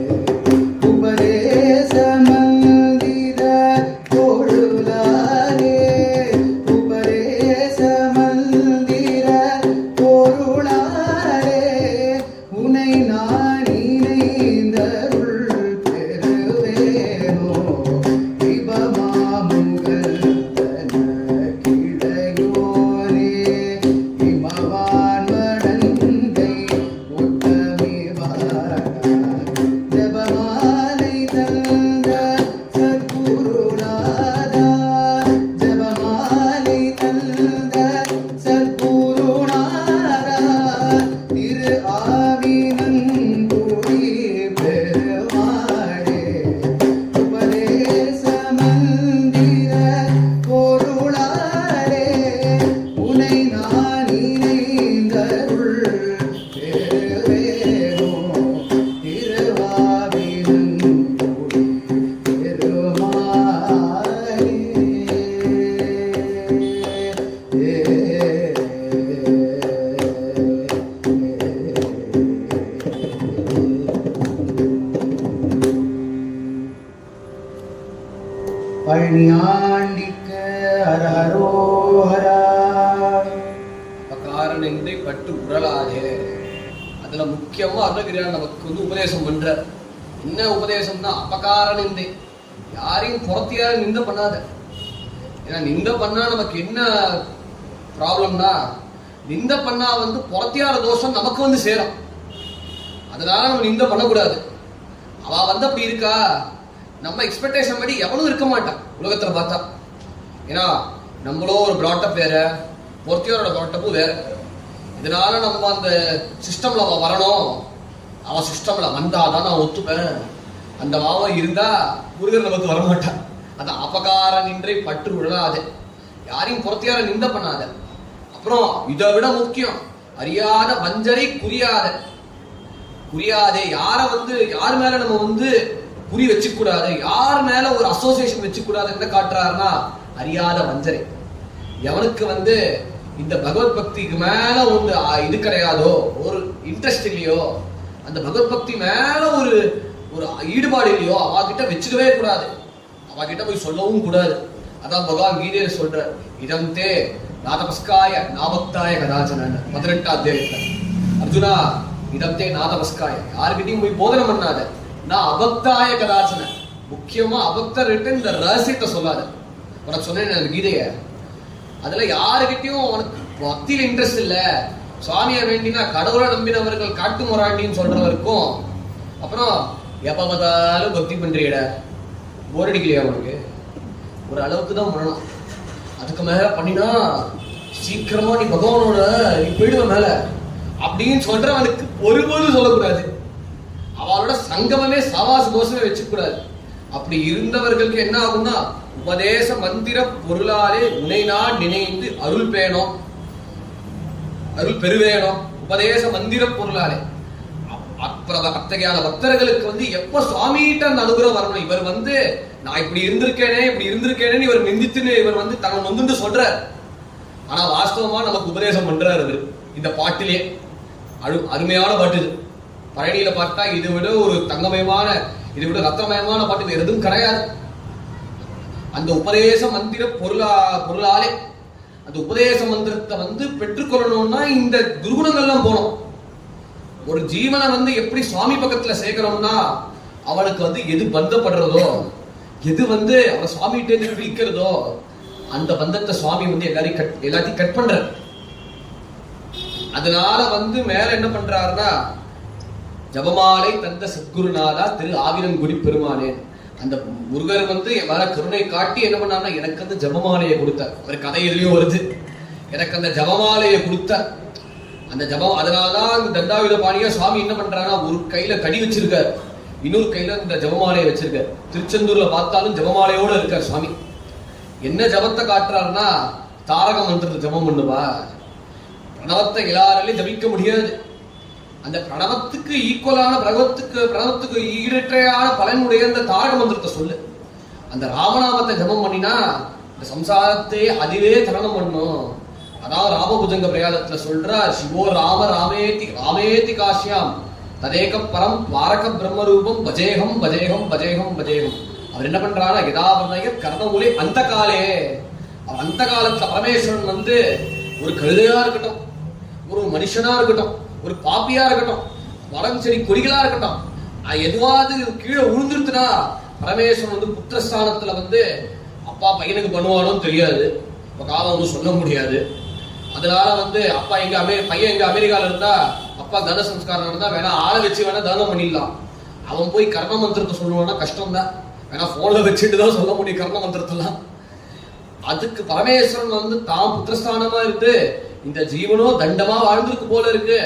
பழனியாண்டிக்கு ஹரஹரோஹரா. அபகார நிந்தை பட்டு உரலாதே. அதுல முக்கியமா அருணகிரியார் நமக்கு வந்து உபதேசம் பண்ற. என்ன உபதேசம்னா அபகார நிந்தை, யாரையும் புறத்தியார நிந்த பண்ணாத. ஏன்னா நிந்த பண்ணா நமக்கு என்ன ப்ராப்ளம்னா, நிந்த பண்ணா வந்து புறத்தியார தோஷம் நமக்கு வந்து சேரும். அதனால நம்ம நிந்த பண்ணக்கூடாது. அவ வந்து அப்படி இருக்கா, நம்ம எக்ஸ்பெக்டேஷன் படி எவனும் இருக்க மாட்டான் உலகத்துல பார்த்தா. ஏன்னா நம்மளோ ஒரு பிராட்டப் வேற, பொறுத்தியாரோட பிராட்டப்பும் வேற. இதனால நம்ம அந்த சிஸ்டம்ல அவன் வரணும், அவன் சிஸ்டம்ல வந்தாதான் நான் ஒத்துப்பேன், அந்த மாவன் இருந்தா முருகன் நமக்கு வரமாட்டான். அதான் அபகார நின்றை பற்று விழாது, யாரையும் பொறுத்தியார நிந்த பண்ணாத. அப்புறம் இதை விட முக்கியம், அறியாத வஞ்சனை குறியாதே. யார் மேல நம்ம வந்து குறி வச்சுக்க கூடாது, யார் மேல ஒரு அசோசியேஷன் வச்சுக்க கூடாது. என்ன காட்டுறாருன்னா அறியாத வஞ்சனை. எவனுக்கு வந்து இந்த பகவத் பக்திக்கு மேல ஒரு இது கிடையாதோ, ஒரு இன்ட்ரெஸ்ட் இல்லையோ, அந்த பகவத் பக்தி மேல ஒரு ஈடுபாடு இல்லையோ, அவகிட்ட வச்சுக்கவே கூடாது, அவகிட்ட போய் சொல்லவும் கூடாது. அதான் பகவான் கீதையில சொல்ற, இதந்தே நாதபஸ்காய நாபக்தாய கதாச்சன 18ஆம் அத்தியாயத்துல. அர்ஜுனா இதந்தே நாதபஸ்காய, யாருக்கிட்டையும் போய் போதனை பண்ணாத. நான் அபக்தாய கதாச்சன, முக்கியமா அபக்தர்கிட்ட இந்த ரகசியத்தை சொல்லாத. உனக்கு சொன்னேன் கீதைய, அதுல யாருக்கிட்டையும் உனக்கு பக்தியில இன்ட்ரெஸ்ட் இல்ல, சுவாமியை வேண்டினா கடவுளை நம்பினவர்கள் காட்டு முறாண்டின்னு சொல்றவருக்கும், அப்புறம் எப்ப பார்த்தாலும் பக்தி பண்றியட, போர் அடிக்கலையா உனக்கு? ஒரு அளவுக்கு தான் பண்ணணும், அதுக்கு மேல பண்ணினா சீக்கிரமா நீ பகவானோட நீ போயிடுவ மேல அப்படின்னு சொல்றவனுக்கு ஒருபோதும் சொல்லக்கூடாது. அவளோட சங்கமமே சவாச தோஷமே வச்சுக்க கூடாது. அப்படி இருந்தவர்களுக்கு என்ன ஆகும்னா, உபதேச மந்திர பொருளாலே உனை நான் நினைந்து அருள் பெறுவேணும். உபதேச மந்திர பொருளாலே அத்தகையான பக்தர்களுக்கு வந்து எப்ப சுவாமிகிட்ட அந்த அனுகிரகம் வரணும். இவர் வந்து நான் இப்படி இருந்திருக்கேனே இவர் நிந்தித்துன்னு இவர் வந்து தன்னை வந்து சொல்றார். ஆனா வாஸ்தவமா நமக்கு உபதேசம் பண்றாரு அவரு இந்த பாட்டிலே. அருமையான பாட்டு இது. பழனியில பார்த்தா இதை விட ஒரு தங்கமயமான இது விட ரத்னமயமான பாட்டு இது எதுவும் கிடையாது. அந்த உபதேச மந்திர பொருளாலே அந்த உபதேச மந்திரத்தை வந்து பெற்றுக்கொள்ளணும்னா இந்த குருகுணங்கள்லாம் போகணும். ஒரு ஜீவனை வந்து எப்படி சுவாமி பக்கத்துல சேர்க்கணும்னா அவனுக்கு வந்து எது பந்தப்படுறதோ, எது வந்து அவன் சுவாமிகிட்டே பிரிக்கிறதோ அந்த பந்தத்தை சுவாமி வந்து எல்லாத்தையும் கட் பண்ற. அதனால வந்து மேல என்ன பண்றாருன்னா, ஜபமாலை தந்த சத்குருநாதா திரு ஆவினங்குடி பெருமானே, அந்த முருகர் வந்து என் மேல கருணை காட்டி என்ன பண்ணாருன்னா எனக்கு அந்த ஜபமாலையை கொடுத்தார். ஒரு கதை எதுலயும் வருது, எனக்கு அந்த ஜபமாலையை கொடுத்தார். அந்த ஜபம் அதனாலதான் இந்த தண்டாயுத பாணியா சுவாமி என்ன பண்றாருன்னா ஒரு கையில கடி வச்சிருக்காரு, இன்னொரு கையில இந்த ஜபமாலையை வச்சிருக்காரு. திருச்செந்தூர்ல பார்த்தாலும் ஜபமாலையோட இருக்கார் சுவாமி. என்ன ஜபத்தை காட்டுறாருன்னா தாரக மந்திரத்தை ஜபம் பண்ணுவா. பிரணவத்தை எல்லாராலையும் ஜபிக்க முடியாது. அந்த பிரணவத்துக்கு ஈக்குவலான பிரணவத்துக்கு ஈடற்றையான பலனுடைய அந்த தாரக மந்திரத்தை சொல்லு. அந்த ராமநாமத்தை ஜபம் பண்ணினா இந்த சம்சாரத்தை அதுவே தரணம் பண்ணும். அதாவது ராமபுஜங்க பிரயாதத்துல சொல்ற சிவோ ராம ராமேதி ராமேதி காஷ்யாம் ததேக பரம் துவாரக பிரம்மரூபம் பஜேகம் பஜேகம் பஜேகம் பஜேகம். அவர் என்ன பண்றாரா யதாவர்ணய கர்ணமூலி அந்த காலே, அந்த காலத்துல பரமேஸ்வரன் வந்து ஒரு கழுதையா இருக்கட்டும், ஒரு மனுஷனா இருக்கட்டும், ஒரு பாப்பியா இருக்கட்டும், மரம் செடி கொடிகளா இருக்கட்டும், எதுவாது கீழே விழுந்துருத்துனா பரமேஸ்வரன் வந்து புத்திரஸ்தானத்துல வந்து அப்பா பையனுக்கு பண்ணுவானோன்னு தெரியாது, இப்ப காலம் ஒன்றும் சொல்ல முடியாது. அதனால வந்து அப்பா பையன் எங்க அமெரிக்கால இருந்தா அப்பா தன சம்ஸ்காரம் இருந்தா வேணா ஆளை வச்சு வேணா தானம் பண்ணிடலாம். அவன் போய் கர்ண மந்திரத்தை சொல்லுவான்னா கஷ்டம் தான், வேணா போன்ல வச்சுட்டு தான் சொல்ல முடியும் கர்ண மந்திரத்தெல்லாம். அதுக்கு பரமேஸ்வரன் வந்து தான் புத்திரஸ்தானமா இருந்து இந்த ஜீவனோ தண்டமா வாழ்ந்திருக்கு போல இருக்கு,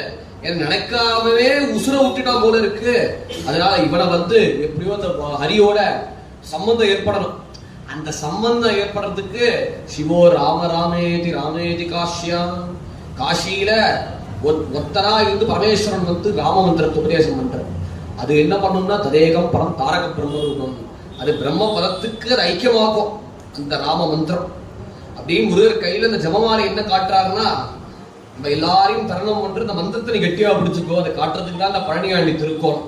என்ன நினைக்காமவே உசுர விட்டுட்டான் போல இருக்கு. அதனால இவனை வந்து எப்படியோ அந்த ஹரியோட சம்பந்தம் ஏற்படணும். அந்த சம்பந்தம் ஏற்படுறதுக்கு சிவோ ராம ராமேதி ராமேதி காஷ்யாம், காஷியில ஒத்தனா இருந்து பரமேஸ்வரன் வந்து ராம மந்திரத்தை உபதேசம் பண்ற. அது என்ன பண்ணும்னா ததேகம் பரம் தாரக பிரம்மரூபம், அது பிரம்ம பதத்துக்கு அது ஐக்கியமாக்கும் அந்த ராம மந்திரம். அப்படின்னு முருகர் கையில இந்த ஜபமாலை என்ன காட்டுறாருன்னா நம்ம எல்லாரையும் தரணம் பண்ற இந்த மந்திரத்தை நீ கெட்டியா பிடிச்சுக்கோ. அதை காட்டுறதுக்கு தான் இந்த பழனியாண்டி திருக்கோணம்.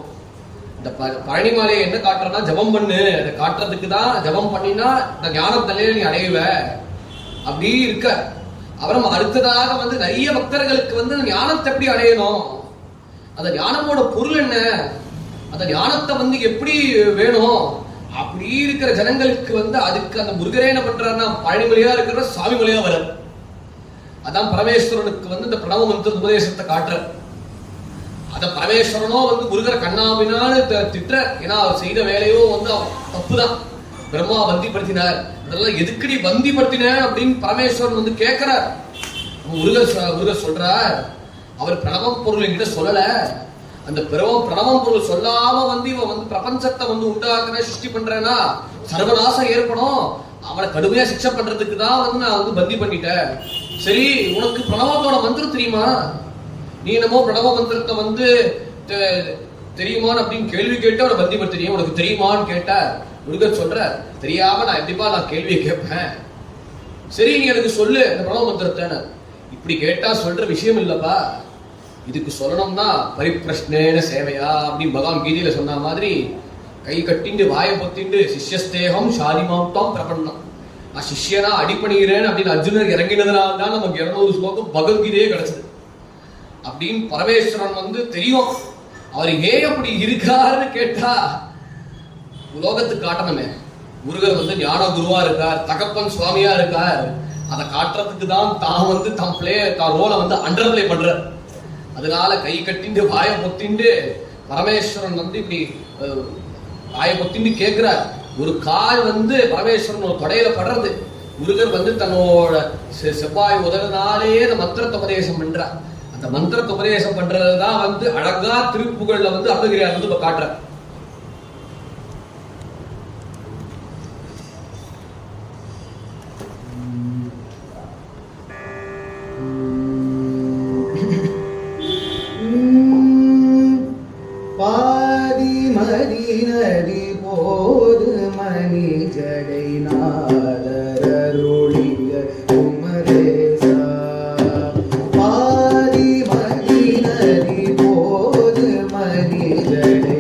இந்த பழனி மாலையை என்ன காட்டுறனா ஜபம் பண்ணு, அதை காட்டுறதுக்கு தான் ஜபம் பண்ணினா இந்த ஞானத்திலே நீ அடைவ அப்படி இருக்க. அப்புறம் அடுத்ததாக வந்து நிறைய பக்தர்களுக்கு வந்து ஞானத்தை எப்படி அடையணும், அந்த ஞானமோட பொருள் என்ன, அந்த ஞானத்தை வந்து எப்படி வேணும் அப்படி இருக்கிற ஜனங்களுக்கு வந்து அதுக்கு அந்த முருகரே என்ன பண்றாருன்னா பழனிமலையா இருக்கிற சாமி மலையா வர. அதான் பரமேஸ்வரனுக்கு வந்து இந்த பிரணவ மந்திர உபதேசத்தை காட்டுற. அத பரமேஸ்வரனோ வந்து முருகரை கண்ணாபினான்னு திட்டுற. ஏன்னா அவர் செய்த வேலையோ வந்து தப்புதான், பிரம்மா பந்திப்படுத்தினார். அதெல்லாம் எதுக்கடி பந்திப்படுத்தின அப்படின்னு பரமேஸ்வரன் வந்து கேட்கிறார். முருகர் சொல்றார் அவர் பிரணவம் பொருள் என்கிட்ட சொல்லல, அந்த பிரணவம் பொருள் சொல்லாம வந்து இவன் வந்து பிரபஞ்சத்தை வந்து உண்டாக்குற சிருஷ்டி பண்றேன்னா சர்வநாசம் ஏற்படும், அவனை கடுமையா சிக்ஷை பண்றதுக்கு தான் வந்து நான் வந்து பந்தி பண்ணிட்டேன். சரி உனக்கு பிரணவத்தோட மந்திரம் தெரியுமா, நீ என்னமோ பிரணவ மந்திரத்தை வந்து தெரியுமான்னு அப்படின்னு கேள்வி கேட்டு அவனை பந்திப்படுத்தினியா, உனக்கு தெரியுமான்னு கேட்ட முருகர் சொல்ற தெரியாம நான் எப்படிப்பா நான் கேள்வியை கேட்பேன், சரி நீ எனக்கு சொல்லு இந்த பிரணவ மந்திரத்தை. இப்படி கேட்டா சொல்ற விஷயம் இல்லப்பா, இதுக்கு சொல்லணும்னா பரிப்பிரஷ்னேன சேவையா அப்படின்னு பகவான் கீதையில சொன்ன மாதிரி கை கட்டிண்டு வாயை பொத்திண்டு சிஷ்யஸ்தேகம் ஷாலிமாப்தாம் பிரபண்ணம், நான் சிஷ்யனா அடிப்பணிகிறேன் அப்படின்னு அர்ஜுனர் இறங்கினதுனால தான் நமக்கு 200 ஸ்லோகம் பகவத்கீதையே கிடைச்சது. அப்படின்னு பரமேஸ்வரன் வந்து தெரியும். அவர் ஏன் அப்படி இருக்காருன்னு கேட்டா உலோகத்துக்கு காட்டணுமே. முருகர் வந்து ஞான குருவா இருக்கார், தகப்பன் சுவாமியா இருக்கார், அதை காட்டுறதுக்கு தான் வந்து தான் ரோலை வந்து அண்டர் பிளே பண்ற. அதனால கை கட்டிண்டு வாயை பொத்திண்டு பரமேஸ்வரன் வந்து இப்படி வாயை பொத்திண்டு கேட்கிறார். ஒரு கால் வந்து பரமேஸ்வரன் ஒரு தொடையில படுறது, முருகர் வந்து தன்னோட செவ்வாய் உதவினாலே அந்த மந்திரத்தை உபதேசம் பண்றார். அந்த மந்திரத்தை உபதேசம் பண்றதுதான் வந்து அழகா திருப்புகள்ல வந்து அருணகிரியார் வந்து காட்டுற. பாதி மதி நதி போது மணி ஜடை நாதரருளிய குமரேசா, பாதி மதி நதி போது மணி ஜடை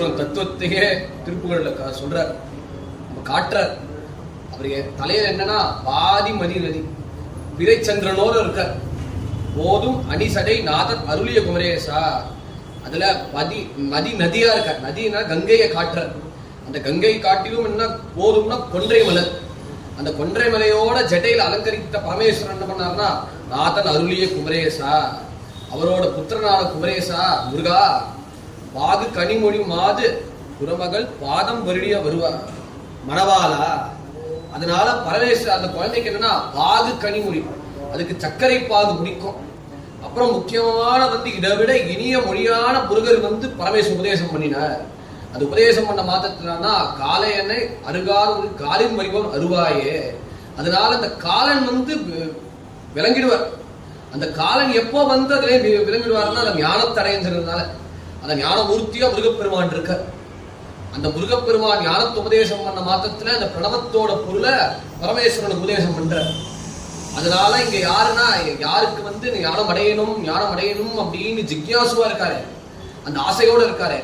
பரமேஸ்வரன் தத்துவத்தையே திருப்புகள்ல சொல்றார், நம்ம காட்டுறார். அவருக்கு தலையில என்னன்னா பாதி மதி நதி பிறைச்சந்திரனோடு இருக்க போதும் அணிசடை நாதன் அருளிய குமரேசா. அதுல மதி நதியா இருக்க, நதினா கங்கையை காட்டுற. அந்த கங்கை காட்டிலும் என்ன போதும்னா கொன்றை மலை. அந்த கொன்றை மலையோட ஜடையில அலங்கரித்த பரமேஸ்வரன் என்ன பண்ணார்னா நாதன் அருளிய குமரேசா, அவரோட புத்திரனான குமரேசா முருகா பாகு கனிமொழி மாது குரமகள் பாதம் வருடிய வருவா மணவாளா. அதனால பரமேஸ்வரர் அந்த குழந்தைக்கு என்னன்னா பாகு கனிமொழி, அதுக்கு சர்க்கரை பாகு பிடிக்கும். அப்புறம் முக்கியமான இதை விட இனிய மொழியான முருகர் பரமேஸ்வரர் உபதேசம் பண்ணினார். அது உபதேசம் பண்ண மாத்திரத்தினா காலை எண்ணெய் அருகால் காலின் வடிவம் அருவாயே. அதனால அந்த காலன் விளங்கிடுவார். அந்த காலன் எப்போ அதுல விளங்கிடுவார்னா அந்த ஞானத்தை அடைஞ்சிருந்ததுனால அந்த ஞான மூர்த்தியா முருகப்பெருமான் இருக்க. அந்த முருகப்பெருமான் ஞானத்தை உபதேசம் பண்ண மாத்திரத்துல அந்த பிரணவத்தோட பொருளை பரமேஸ்வரனுக்கு உபதேசம் பண்ற. அதனால இங்க யாருன்னா யாருக்கு ஞானம் அடையணும் அப்படின்னு ஜிக்யாசுவா இருக்காரு, அந்த ஆசையோட இருக்காரு.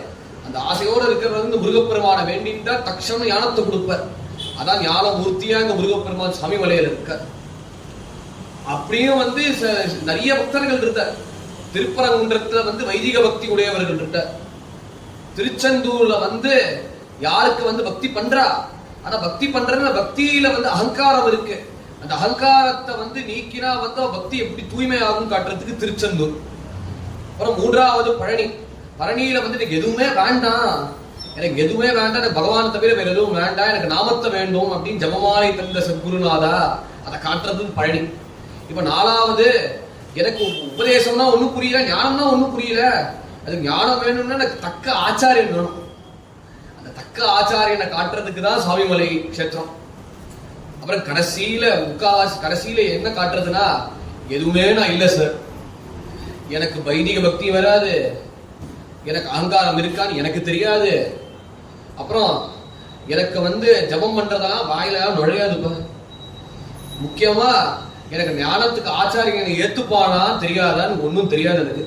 அந்த ஆசையோட இருக்கிறவர் முருகப்பெருமான வேண்டிட்டா தட்சணம் ஞானத்தை கொடுப்பார். அதான் ஞான மூர்த்தியா இங்க முருகப்பெருமான் சாமி மலையில இருக்க. அப்படியும் நிறைய பக்தர்கள் இருக்கார். திருப்பரங்குன்றத்துல வைதிக பக்தி உடையவர்கள் இருக்கார். திருச்செந்தூர்ல யாருக்கு பக்தி பண்றா, ஆனா பக்தி பண்ற பக்தியில அகங்காரம் இருக்கு. அந்த அகங்காரத்தை நீக்கினா பக்தி எப்படி தூய்மை ஆகும் காட்டுறதுக்கு திருச்செந்தூர். அப்புறம் மூன்றாவது பழனி. பழனியில எனக்கு எதுவுமே வேண்டாம், எனக்கு பகவானை தவிர வேற எதுவும் வேண்டாம், எனக்கு நாமத்தை வேண்டும் அப்படின்னு ஜபமாலை தந்த சத்குருநாதா அதை காட்டுறது பழனி. இப்ப நாலாவது, எனக்கு உபதேசம்னா ஒண்ணும் புரியல, ஞானம்னா ஒண்ணும் புரியல, அதுக்கு ஞானம் வேணும்னா எனக்கு தக்க ஆச்சாரியன் வேணும். அந்த தக்க ஆச்சாரியனை காட்டுறதுக்கு தான் சுவாமிமலை கஷேத்திரம். அப்புறம் கடைசியில என்ன காட்டுறதுன்னா எதுவுமே நான் இல்லை சார், எனக்கு வைதிக பக்தி வராது, எனக்கு அகங்காரம் இருக்கான்னு எனக்கு தெரியாது, அப்புறம் எனக்கு ஜபம் பண்றதெல்லாம் வாயில நுழையாதுப்பா, முக்கியமா எனக்கு ஞானத்துக்கு ஆச்சாரியனை ஏத்துப்பானா தெரியாதான்னு ஒன்னும் தெரியாது எனக்கு.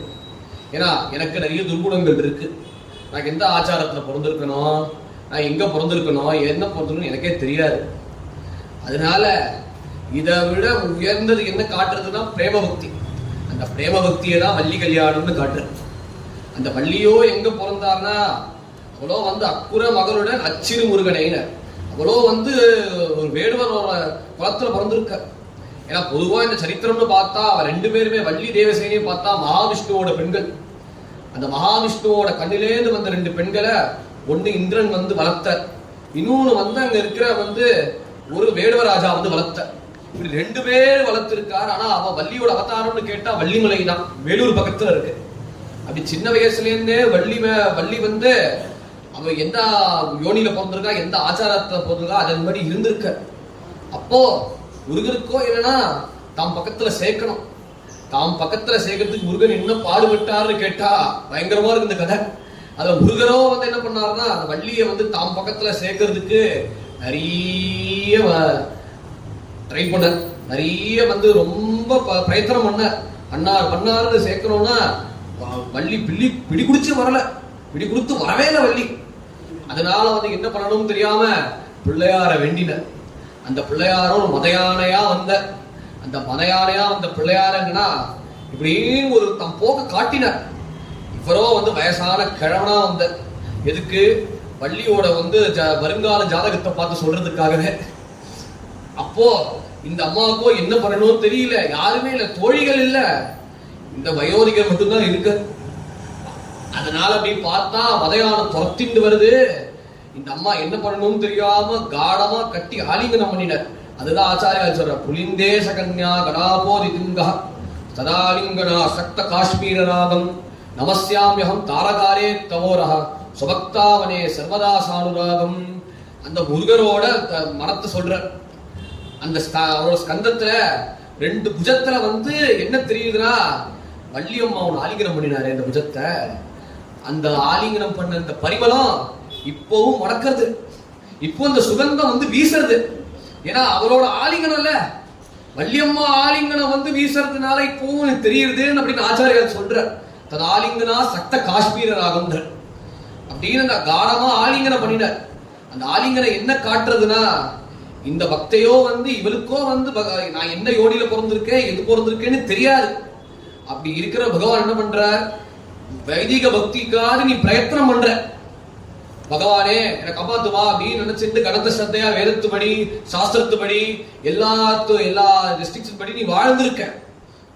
ஏன்னா எனக்கு நிறைய துர்குணங்கள் இருக்கு. நான் எந்த ஆச்சாரத்துல பிறந்திருக்கணும், நான் எங்க பிறந்திருக்கணும், என்ன பிறந்திருக்கணும் எனக்கே தெரியாது. அதனால இதை விட உயர்ந்தது என்ன காட்டுறதுன்னா பிரேம பக்தி. அந்த பிரேம பக்தியை தான் வள்ளி கல்யாணம்னு காட்டுறது. அந்த வள்ளியோ எங்க பிறந்தார்னா அவ்வளோ அக்குற மகளுடன் அச்சிறு முருகனைனர், அவ்வளோ ஒரு வேடுவரோட குலத்துல பிறந்திருக்க. ஏன்னா பொதுவா இந்த சரித்திரம்னு பார்த்தா அவ ரெண்டு பேருமே வள்ளி தேவசேனையும் பார்த்தா மகாவிஷ்ணுவோட பெண்கள். அந்த மகாவிஷ்ணுவோட கண்ணிலேந்து வந்த ரெண்டு பெண்களை ஒண்ணு இந்திரன் வளர்த்த, இன்னொன்னு அங்க இருக்கிற ஒரு வேடுவராஜா வளர்த்த. இப்படி ரெண்டு பேர் வளர்த்திருக்காரு. ஆனா அவ வள்ளியோட அவதாரம்னு கேட்டா வள்ளிமலை தான், வேலூர் பக்கத்துல இருக்கு. அப்படி சின்ன வயசுல இருந்தே வள்ளி அவ எந்த யோனியில பிறந்திருக்கா, எந்த ஆச்சாரத்துல பிறந்திருக்கா, அதன் மாதிரி இருந்திருக்க. அப்போ முருகருக்கோ என்னன்னா தாம் பக்கத்துல சேர்க்கணும். தாம் பக்கத்துல சேர்க்கறதுக்கு முருகன் என்ன பாடுபட்டாருன்னு கேட்டா பயங்கரமா இருக்கு இந்த கதை. அத முருகரோ என்ன பண்ணாருன்னா அந்த வள்ளிய தாம் பக்கத்துல சேர்க்கறதுக்கு நிறைய ட்ரை பண்ண, நிறைய ரொம்ப பிரயத்தனம் பண்ணாரு சேர்க்கணும்னா வள்ளி பிடி குடிச்சு வரல, பிடி கொடுத்து வரவே இல்லை வள்ளி. அதனால என்ன பண்ணணும் தெரியாம பிள்ளையார வேண்டின. அந்த பிள்ளையாரும் மதையானையா அந்த மதையானையா பிள்ளையாரங்கன்னா இப்படின்னு ஒரு தம் போக்க காட்டினார். இவரோ வயசான கிழவனா எதுக்கு வள்ளியோட வருங்கால ஜாதகத்தை பார்த்து சொல்றதுக்காகவே. அப்போ இந்த அம்மாவுக்கோ என்ன பண்ணணும் தெரியல, யாருமே இல்ல, தோழிகள் இல்ல, இந்த வயோதிகர் மட்டும்தான் இருக்கு. அதனால அப்படி பார்த்தா மதையான துரத்திண்டு வருது. இந்த அம்மா என்ன பண்ணணும்னு தெரியாம காடமா கட்டி ஆலிங்கனம் பண்ணினார். அதுதான் ஆச்சாரியால் சொல்ற புலிந்தேச கன்யா கடாபோதி திங்கா சதாலிங்கனா சக்த காஷ்மீர ராகம் நமஸ்யாமியகம் தாரகாரே தவோரஹ சுபக்தாவனே சர்வதா சானுராகம். அந்த முருகரோட மனத்தை சொல்ற. அந்த அவரோட ஸ்கந்தத்துல ரெண்டு புஜத்துல என்ன தெரியுதுன்னா வள்ளியம்மா ஆலிங்கனம் பண்ணினாரு இந்த புஜத்தை. அந்த ஆலிங்கனம் பண்ண இந்த பரிமளம் இப்பவும் மடக்கிறது, இப்போ இந்த சுகந்தம் வீசுறது. ஏன்னா அவரோட ஆலிங்கனம் இல்ல, வள்ளியம்மா ஆலிங்கனம் வீசுறதுனால இப்பவும் தெரியுது அப்படின்னு ஆச்சாரியார் சொல்ற. தது ஆலிங்கனா சக்த காஷ்மீர ராகம். அப்படின்னு அந்த காடமா ஆலிங்கனம் பண்ணினார். அந்த ஆலிங்கனம் என்ன காட்டுறதுன்னா, இந்த பக்தையோ வந்து இவளுக்கோ வந்து நான் என்ன யோனியில பிறந்திருக்கேன் எது பிறந்திருக்கேன்னு தெரியாது. அப்படி இருக்கிற பகவான் என்ன பண்ற, வைதிக பக்திக்காக நீ பிரயத்தனம் பண்ற, பகவானே என்னை காப்பாத்துவா அப்படின்னு நினைச்சிட்டு கனத்த சத்தையா வேதத்துபடி சாஸ்திரத்துபடி எல்லா ரெஸ்ட்ரிக்ஷன் படி நீ வாழ்ந்திருக்க.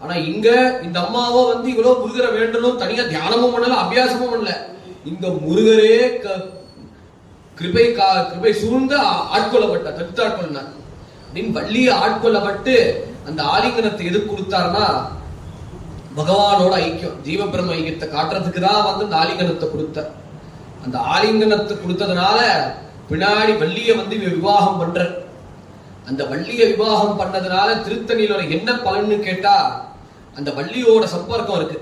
ஆனா இங்க இந்த அம்மாவோ வந்து இவ்வளவு முருகரை வேண்டணும், தனியா தியானமும் பண்ணல அபியாசமும் பண்ணல, இங்க முருகரே கிருபை சூழ்ந்த ஆட்கொள்ளப்பட்ட தடுத்து ஆட்கொள்ளார் அப்படின்னு வள்ளிய ஆட்கொள்ளப்பட்டு அந்த ஆலிங்கனத்தை எது கொடுத்தாருன்னா பகவானோட ஐக்கியம் ஜீவபிரம ஐக்கியத்தை காட்டுறதுக்கு தான் வந்து இந்த ஆலிங்கனத்தை கொடுத்தார். அந்த ஆலிங்கனத்தை கொடுத்ததுனால பின்னாடி வள்ளிய வந்து விவாகம் பண்ற. அந்த வள்ளிய விவாகம் பண்ணதுனால திருத்தணியில என்ன பலன்னு கேட்டா, அந்த வள்ளியோட சம்பர்க்கம் இருக்கு.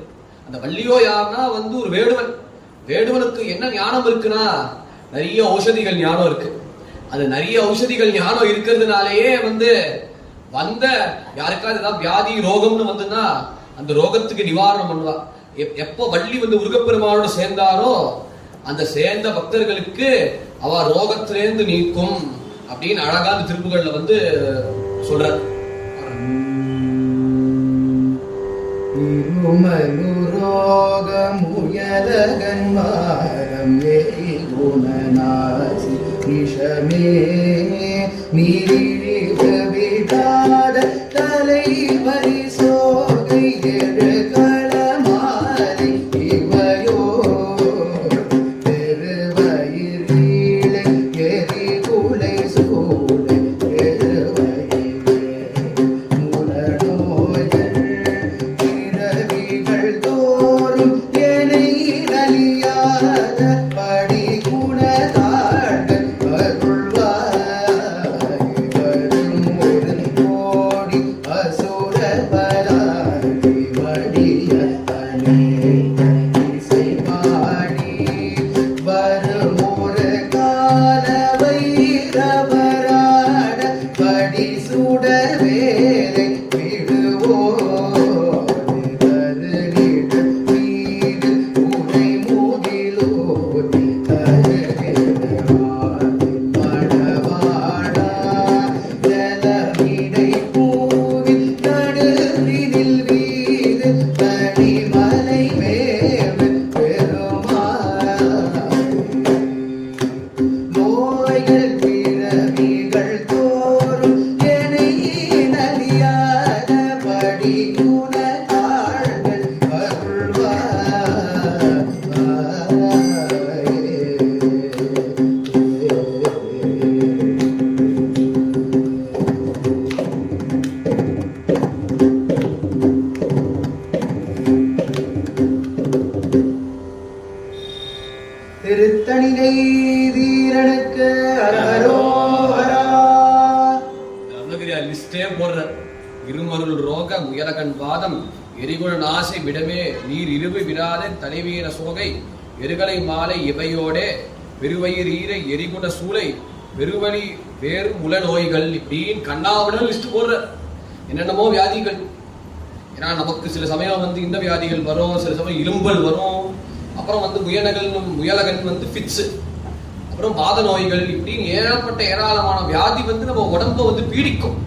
அந்த வள்ளியோ யாருன்னா வந்து ஒரு வேடுவன். வேடுவனுக்கு என்ன ஞானம் இருக்குன்னா நிறைய ஔஷதிகள் ஞானம் இருக்கு. அது நிறைய ஔஷதிகள் ஞானம் இருக்கிறதுனாலேயே வந்து வந்த யாருக்காவது ஏதாவது வியாதி ரோகம்னு வந்துன்னா அந்த ரோகத்துக்கு நிவாரணம் பண்ணுவா. எப்போ வள்ளி வந்து முருகப்பெருமானோட சேர்ந்தாரோ அந்த சேர்ந்த பக்தர்களுக்கு அவ ரோகத்திலேருந்து நீக்கும் அப்படின்னு அழகா அந்த திருப்புகள்ல வந்து சொல்ற. முயலகன்மாரம் குணநாசி விஷமே நீரிழிவு விடாத தலை பரிசோகை எழுகளமாலை இவையோ பெருவயிரீழை எரிகுலை சூழை பெருவயிரே முரணோயல் பிறவிகள் தோறும் எனை நலியாத படி குணதாழ்கள் அருள்வாய் வரும் ஒரு கோடி அசுர பராதி வடிய அநேக இசை பாடி வரும் ஒரு கால வைரவராட படி சுடர் வேலை விடுவோ திருத்தணிகை வீரனுக்கு அரஹரோஹரா. அருணகிரியா லிஸ்டே போடுற. இருமருள் ரோக முயலகன் வாதம் எரிகுண நாசை விடமே நீர் இருவு விடாத தலைவீர சோகை எருகலை மாலை இவையோடே பெருவயிர் ஈரை எரிகுண சூளை பெருவழி வேறு முல நோய்கள் இப்படின்னு கண்ணாவுடன் லிஸ்ட் போடுற. என்னென்னமோ வியாதிகள். ஏன்னா நமக்கு சில சமயம் வந்து இந்த வியாதிகள் வரும், சில சமயம் இரும்பல் வரும், அப்புறம் வந்து முயலகன் வந்து ஃபிட்ஸ், அப்புறம் வாத நோய்கள் இப்படின்னு ஏகப்பட்ட ஏராளமான வியாதி வந்து நம்ம உடம்ப வந்து பீடிக்கும்.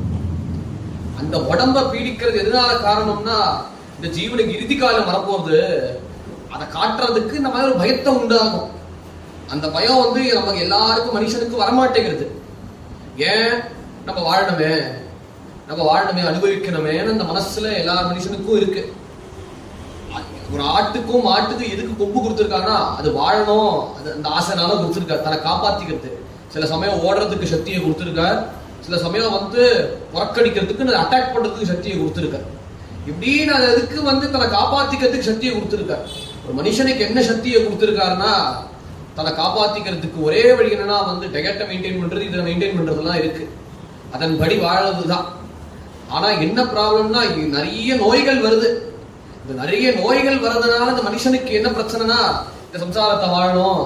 அந்த உடம்ப பீடிக்கிறது எதனால காரணம்னா இந்த ஜீவனுக்கு இறுதி காலம் வரப்போகுது, அதை காட்டுறதுக்கு நம்ம ஒரு பயத்தை உண்டாகும். அந்த பயம் வந்து நமக்கு எல்லாருக்கும் மனுஷனுக்கு வரமாட்டேங்கிறது. ஏன் நம்ம வாழணுமே அனுபவிக்கணுமே அந்த மனசுல எல்லா மனுஷனுக்கும் இருக்கு. ஒரு ஆட்டுக்கும் மாட்டுக்கும் எதுக்கு கொம்பு கொடுத்துருக்காங்கன்னா அது வாழணும், அது அந்த ஆசைனால கொடுத்துருக்காரு, தன்னை காப்பாத்திக்கிறது. சில சமயம் ஓடுறதுக்கு சக்தியை கொடுத்துருக்கார், சில சமயம் வந்து புறக்கணிக்கிறதுக்கு அட்டாக் பண்றதுக்கு சக்தியை கொடுத்துருக்கார். இப்படின்னு அது எதுக்கு வந்து தன்னை காப்பாத்திக்கிறதுக்கு சக்தியை கொடுத்துருக்கார். ஒரு மனுஷனுக்கு என்ன சக்தியை கொடுத்துருக்காருன்னா தன்னை காப்பாத்திக்கிறதுக்கு ஒரே வழி என்னன்னா வந்து டயட்டை மெயின்டைன் பண்றது, இதை மெயின்டைன் பண்றதுலாம் இருக்கு, அதன்படி வாழறதுதான். ஆனா என்ன ப்ராப்ளம்னா நிறைய நோய்கள் வருது. இந்த நிறைய நோய்கள் வர்றதுனால இந்த மனுஷனுக்கு என்ன பிரச்சனைனா இந்த சம்சாரத்தை வாழணும்,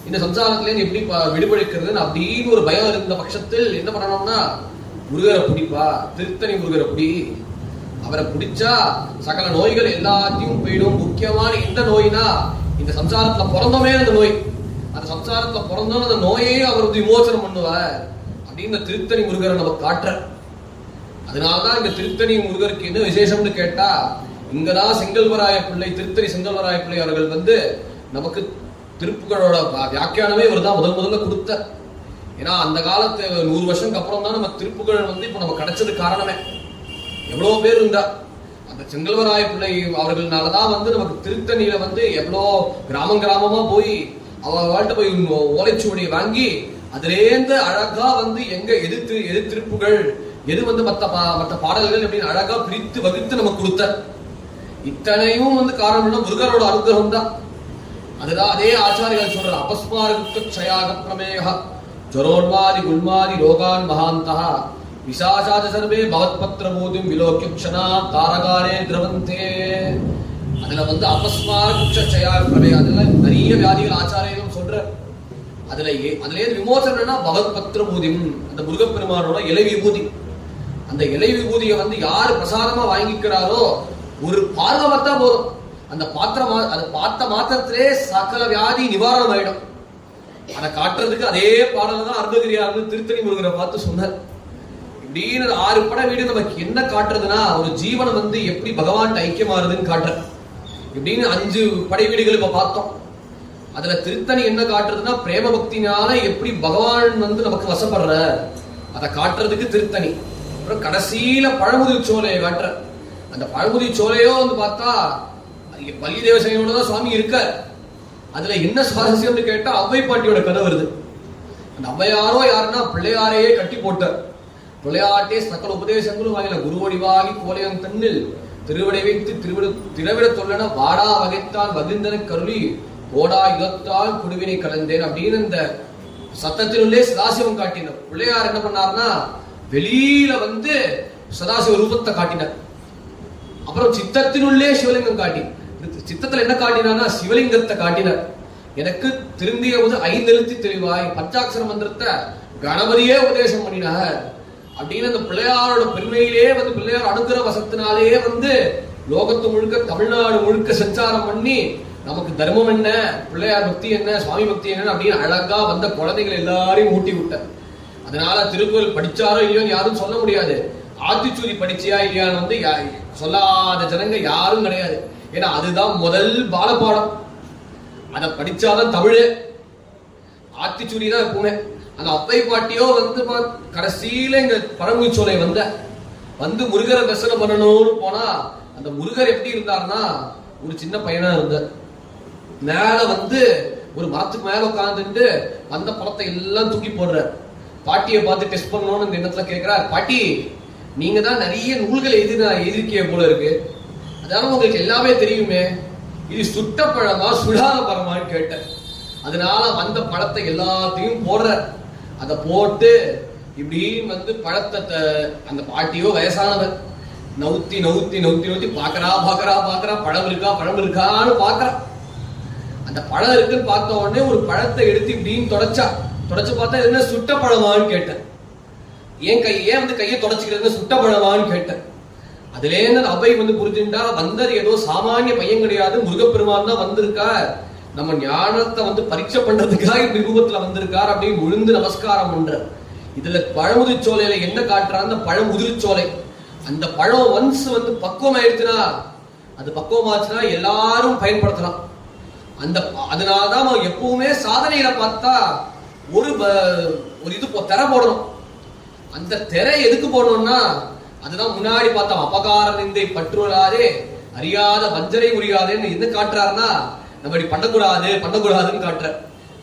இந்த சம்சாரத்திலேருந்து எப்படி விடுபடுக்கிறதுன்னு அப்படின்னு ஒரு பயம் இருந்த பட்சத்தில் என்ன பண்ணணும்னா முருகரை பிடிப்பா, திருத்தணி முருகரை பிடி. அவரை பிடிச்சா சகல நோய்கள் எல்லாத்தையும் போயிடும். முக்கியமான இந்த நோய்னா இந்த சம்சாரத்துல பிறந்தோமே அந்த நோய், அந்த சம்சாரத்துல பிறந்தோம் அந்த நோயையும் அவர் வந்து விமோசனம் பண்ணுவார் அப்படின்னு திருத்தணி முருகரை நம்ம காட்டுற. அதனாலதான் இந்த திருத்தணி முருகருக்கு என்ன விசேஷம்னு கேட்டா, இங்கதான் செங்கல்வராய பிள்ளை, திருத்தணி செங்கல்வராய பிள்ளை அவர்கள் வந்து நமக்கு திருப்புகளோட வியாக்கியானமே இவர் தான் முதல்ல கொடுத்த. ஏன்னா அந்த காலத்து 100 வருஷத்துக்கு அப்புறம் தான் நம்ம திருப்புகள் வந்து இப்ப நம்ம கிடைச்சது காரணமே. எவ்வளவு பேர் இருந்தா அந்த செங்கல்வராய பிள்ளை அவர்கள்னாலதான் வந்து நமக்கு திருத்தணியில வந்து எவ்வளோ கிராமமா போய் அவர்கள்ட்ட போய் ஓலைச்சுவடியை வாங்கி அதுலேருந்து அழகா வந்து எங்க எது திருப்புகள் எது வந்து மற்ற பாடல்கள் அப்படின்னு அழகா பிரித்து வகுத்து நமக்கு கொடுத்த. இத்தனையும் வந்து காரணம் முருகரோட அனுகிரகம் தான். அதுதான் அதே ஆச்சாரிகள் சொல்ற அபஸ்மாரகுப்தக்ஷயாக பிரமேக ஜரோன்மாதி குல்மாதி ரோகான் மகாந்தா விசாசாச்ச சர்வே பவத்பத்ர பூதிம் விலோக்கியக்ஷனா தாரகாரே திரவந்தே. அதுல வந்து அபஸ்மாரகுப்தக்ஷயாக பிரமேக அதுல நிறைய வியாதிகள் ஆச்சாரியம் சொல்ற. அதுல விமோசனம்னா பவத்பத்ர பூதிம், அந்த முருகப்பெருமானோட இலை விபூதி. அந்த இலை விபூதியை வந்து யாரு பிரசாதமா வாங்கிக்கிறாரோ ஒரு பார்வை பார்த்தா போதும், அந்த அதை பார்த்த மாத்திரத்திலே சகல வியாதி நிவாரணம் ஆயிடும். அதை காட்டுறதுக்கு அதே பாடல தான் அருணகிரியார் திருத்தணி முருகரை பார்த்து சொன்னார். இப்படின்னு 6 பட வீடு நமக்கு என்ன காட்டுறதுன்னா, ஒரு ஜீவனை வந்து எப்படி பகவான் ஐக்கியமாறுதுன்னு காட்டுற. இப்படின்னு 5 படை வீடுகள் இப்ப பார்த்தோம். அதுல திருத்தணி என்ன காட்டுறதுன்னா, பிரேம பக்தினால எப்படி பகவான் வந்து நமக்கு வசப்படுற அதை காட்டுறதுக்கு திருத்தணி. அப்புறம் கடைசியில பழமுதிர் சோலையை காட்டுற. அந்த பழமுதிர் சோலையோ வந்து பார்த்தா வள்ளி தேவசேனையோட தான் சுவாமி இருக்க. அதுல என்ன சுவாரஸ்யம்னு கேட்டா, அவ்வை பாட்டியோட கதை வருது. அந்த அவ்வையாரோ யாருன்னா பிள்ளையாரையே கட்டி போட்ட. பிள்ளையாட்டே சகல உபதேசங்களும் வாங்கல குருவடிவாகி கோலையம் தன்னில் திருவிடை வைத்து திரவிட தொல்லன வாடா வகைத்தான் வகிந்தன கருளி ஓடா யுகத்தால் குடுவினை கலந்தேன் அப்படின்னு இந்த சத்தத்தினுள்ளே சதாசிவம் காட்டினார். பிள்ளையார் என்ன பண்ணார்னா, வெளியில வந்து சதாசிவ ரூபத்தை காட்டினார். அப்புறம் சித்தத்தினுள்ளே சிவலிங்கம் காட்டி, சித்தத்துல என்ன காட்டினார்னா சிவலிங்கத்தை காட்டினார். எனக்கு திருந்திய போது 5 எழுத்து தெளிவாய் பஞ்சாட்சர மந்திரத்தை கணபதியே உபதேசம் பண்ணினார் அப்படின்னு அந்த பிள்ளையாரோட பெருமையிலே வந்து பிள்ளையார் அனுகிர வசத்தினாலே வந்து லோகத்து முழுக்க தமிழ்நாடு முழுக்க சஞ்சாரம் பண்ணி நமக்கு தர்மம் என்ன, பிள்ளையார் பக்தி என்ன, சுவாமி பக்தி என்ன அப்படின்னு அழகா வந்த குழந்தைகள் எல்லாரையும் ஊட்டி விட்டார். அதனால திருக்குறள் படிச்சாரோ இல்லையோன்னு யாரும் சொல்ல முடியாது. ஆத்திச்சூடி படிச்சியா இல்லையான்னு வந்து சொல்லாத ஜனங்க யாரும் கிடையாது. ஏன்னா அதுதான் முதல் பாலபாடம். அதை படிச்சாதான் தமிழ். ஆத்திச்சூடி தான் எப்பவுமே. அந்த அவ்வை பாட்டியோ வந்து கடைசியில இங்க பழமுதிர் சோலை வந்து முருகரை தரிசனம் பண்ணணும்னு போனா, அந்த முருகர் எப்படி இருந்தார்னா ஒரு சின்ன பையனா இருந்தார். மேல வந்து ஒரு மரத்துக்கு மேல உட்கார்ந்துட்டு வந்த பழத்தை எல்லாம் தூக்கி போடுற. பாட்டியை பார்த்து டெஸ்ட் பண்ணணும்னு இந்த எண்ணத்துல கேட்கிறார். பாட்டி, நீங்க தான் நிறைய நூல்களை எதிர்க்கிய போல இருக்கு, அதனால உங்களுக்கு எல்லாமே தெரியுமே, இது சுட்ட பழமா சுடாத பழமான்னு கேட்டேன். அதனால வந்த பழத்தை எல்லாத்தையும் போடுற. அதை போட்டு இப்படி வந்து பழத்தை அந்த பாட்டியோ வயசானவர் நவுத்தி நவுத்தி நவுத்தி நவுத்தி பாக்குறா பழம் இருக்கான்னு பாக்குறா. அந்த பழம் இருக்குன்னு பார்த்த உடனே ஒரு பழத்தை எடுத்து இப்படின்னு தொடச்சு பார்த்தா என்ன சுட்ட பழமான்னு கேட்டேன். ஏன் வந்து கையை தொடச்சுக்கிறது சுட்ட பழமான்னு கேட்டேன். அதுல இருந்து அவை வந்து புரிஞ்சுட்டா வந்தது ஏதோ சாமானிய பையன் கிடையாது, முருகப்பெருமான் தான் வந்திருக்கார், நம்ம ஞானத்தை வந்து பரீட்சை பண்றதுக்காக இந்த ரூபத்துல வந்திருக்கார் அப்படின்னு விழுந்து நமஸ்காரம் பண்ற. இதுல பழமுதிர் சோலையில என்ன காட்டுறாங்க, பழமுதிர் சோலை. அந்த பழம் ஒன்ஸ் வந்து பக்குவம் ஆயிடுச்சுன்னா, அது பக்குவமாச்சுன்னா எல்லாரும் பயன்படுத்தலாம். அதனாலதான் எப்பவுமே சாதனையில பார்த்தா ஒரு இது திரை போடணும். அந்த திரை எதுக்கு போடணும்னா, அதுதான் முன்னாடி பார்த்தோம் அபகார நிந்தை பற்றுவலாதே அறியாத வஞ்சரை உரியாதேன்னு என்ன காட்டுறாருன்னா, நம்ம இப்படி பண்ணக்கூடாதுன்னு காட்டுற.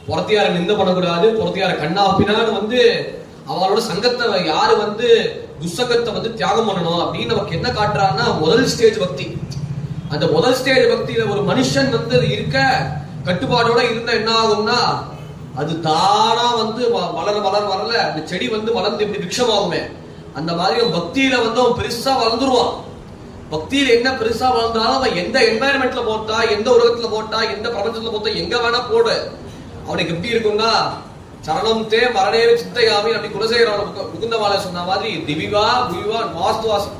புறத்தியார நிந்த பண்ணக்கூடாது, புறத்தியார கண்ணா பின்னான்னு வந்து அவளோட சங்கத்தை யாரு வந்து துசங்கத்தை வந்து தியாகம் பண்ணணும் அப்படின்னு நமக்கு என்ன காட்டுறாருன்னா முதல் ஸ்டேஜ் பக்தி. அந்த முதல் ஸ்டேஜ் பக்தியில ஒரு மனுஷன் வந்து இருக்க கட்டுப்பாடோட இருந்தா என்ன ஆகும்னா, அது தானா வந்து வளரல அந்த செடி வந்து வளர்ந்து எப்படி விருட்சமாகுமே அந்த மாதிரி பக்தியில வந்து அவன் பெருசா வளர்ந்துருவான். பக்தியில என்ன பெருசா வளர்ந்தாலும் அவன் எந்த என்வாயன்மெண்ட்ல போட்டா, எந்த உலகத்துல போட்டா, எந்த பிரபஞ்சத்துல போட்டா, எங்க வேணா போடு, அவனுக்கு எப்படி இருக்கும்னா சரணம் தே மரணே சிந்தையாமி அப்படி குலசேகரன் முகுந்தமாலை சொன்ன மாதிரி திவிவா புவிவா வாஸ்துவாசம்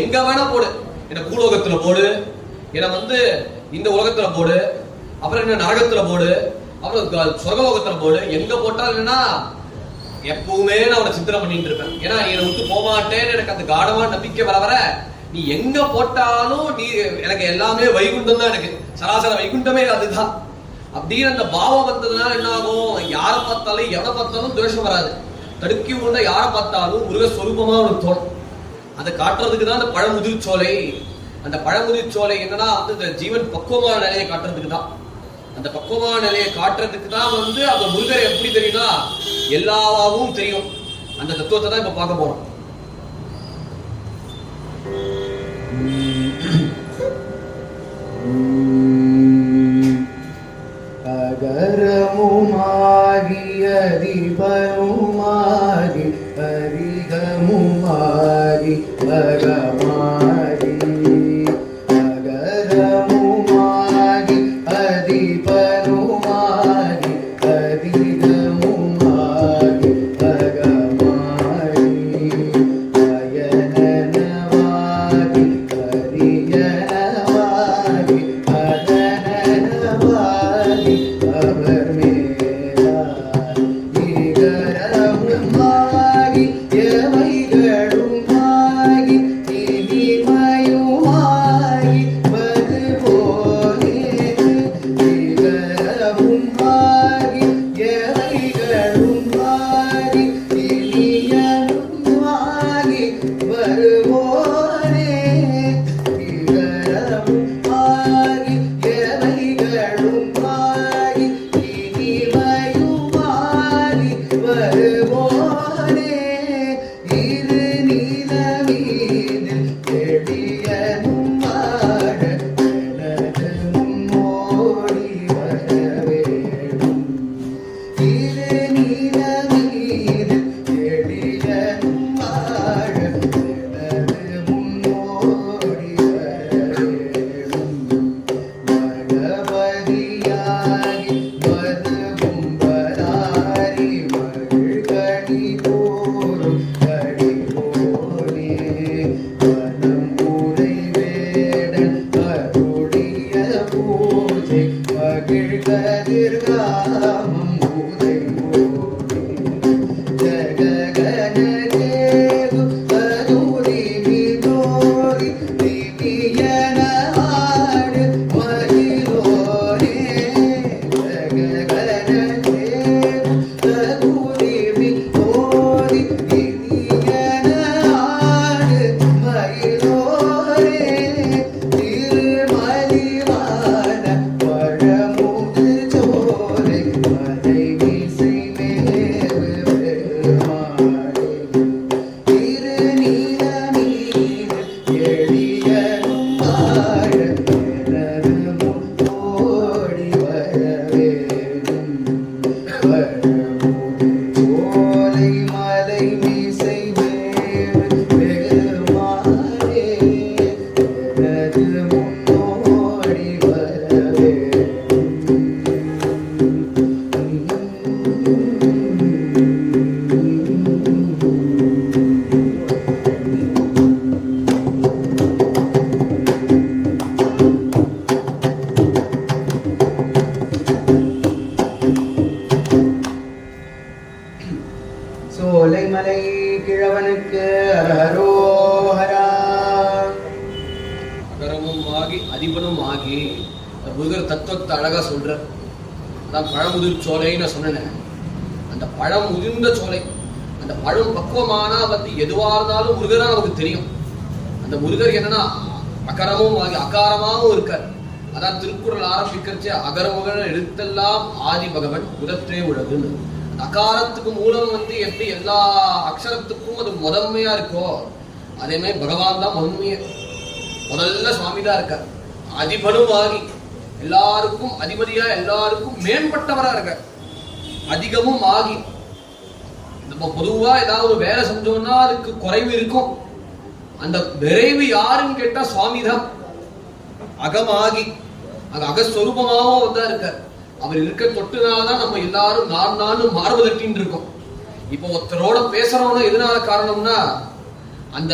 எங்க வேணா போடு, என்ன பூலோகத்துல போடு, என்ன வந்து இந்த உலகத்துல போடு, அப்புறம் என்ன நரகத்துல போடு, அப்புறம் சொர்க்கலோகத்துல போடு, எங்க போட்டாலும் என்னன்னா எப்பவுமே நான் அவனை சிந்தனை பண்ணிட்டு இருப்பேன். ஏன்னா என்னை விட்டு போக மாட்டேன்னு எனக்கு அந்த காடமான நம்பிக்கை வர வர நீ எங்க போட்டாலும் நீ எனக்கு எல்லாமே வைகுண்டம் தான், எனக்கு சராசர வைகுண்டமே அதுதான் அப்படின்னு அந்த பாவம் வந்ததுனால என்ன ஆகும், யாரை பார்த்தாலும் எவனை பார்த்தாலும் துவேஷம் வராது. தடுக்கி உண்ட யாரை பார்த்தாலும் முருகஸ்வரூபமா அவனுக்கு தோணும். அதை காட்டுறதுக்கு தான் அந்த பழமுதிர்ச்சோலை. அந்த பழமுதிர்ச்சோலை என்னன்னா வந்து இந்த ஜீவன் பக்குவமான நிலையை காட்டுறதுக்கு தான். அந்த பக்குவமான நிலையை காட்டுறதுக்கு தான் வந்து அந்த முருகரை எப்படி தெரியும்னா எல்லாவும் தெரியும். அந்த தத்துவத்தை தான் இப்ப பார்க்க போறோம். அகரமுமாகி அதிபனுமாகி அதிகமுமாகி அகமாகி அகரமுமாகி அதிபனுமாகி அதிகமுமாகி அகமாகி அயனனவாகி அரியனவாகி அதனனவாகி அவர் மேலா இகரமுமாகி எவைகளுமாகி இனிமயுமாகி வருவோனே இகரமுமாகி எவைகளுமாகி இனியனுமாகி வருவோனே இகரமுமாகி எவைகளுமாகி இனிமயுமாகி வருவோனே இரு நிலவீனில் எளியனுமாட எனது முன்னோடி வரவேணும். இரு நிலவீனில் எளியனுமாட எனது முன்னோடி வரவேணும். மகபதியாகி மருகும் வராரி மகிழ்கடி தோறும் கடிவோனே வனம் உரை வேடன் அருளிய பூஜை மகிழ்கதிர்காமம் உதைவோனே ஜககனதேவு அதுரி விதோரி திவியனாடு மகிழோனே ஜககனதேவு அதுரி விதோரி திவியனாடு மகிழோனே திருமலிவான பழமுதிர்ச்சோலை மலைமிசை மேவு பெருமாளே திருநீலமீது எளியனும் வாழ எனது முன்னோடி வரவேணும். பழமுதிர்ச்சோலை மலைமிசை மேவு பெருமாளே எனது முன்னோடி சோலைமலை கிழவனுக்கு அரஹரோஹரா. அகரமும் ஆகி அதிபனும் ஆகி இந்த முருகர் தத்துவத்தை அழகா சொல்ற. அதான் பழமுதிர் சோலைன்னு நான் சொன்னேன். அந்த பழம் முதிர்ந்த சோலை, அந்த பழம் பக்குவமானா வந்து எதுவா இருந்தாலும் முருகரா நமக்கு தெரியும். அந்த முருகர் என்னன்னா அகரமும் ஆகி அகாரமாவும் இருக்கார். அதான் திருக்குறள் ஆரம்பிக்கிறச்சு அகரமுகன எழுத்தெல்லாம் ஆதி பகவன் முதற்றே உலகுன்னு. அகாரத்துக்கு மூலம் வந்து எப்படி எல்லா அக்ஷரத்துக்கும் அது முதன்மையா இருக்கோ அதே மாதிரி பகவான் தான் முதல்ல சுவாமி தான் இருக்கார். அதிபனும் ஆகி எல்லாருக்கும் அதிபதியா எல்லாருக்கும் மேம்பட்டவரா இருக்க. அதிகமும் ஆகி நம்ம பொதுவா ஏதாவது ஒரு வேலை செஞ்சோம்னா அதுக்கு குறைவு இருக்கும். அந்த விரைவு யாருன்னு கேட்டா சுவாமி தான். அகமாகி அங்க அகஸ்வரூபமாவும் வந்தா இருக்கார். அவர் இருக்க தொட்டுனால்தான் நம்ம எல்லாரும் நானும் மார்பு தட்டின்னு இருக்கோம். இப்போ ஒருத்தரோட பேசுறோம்னா எதனால காரணம்னா அந்த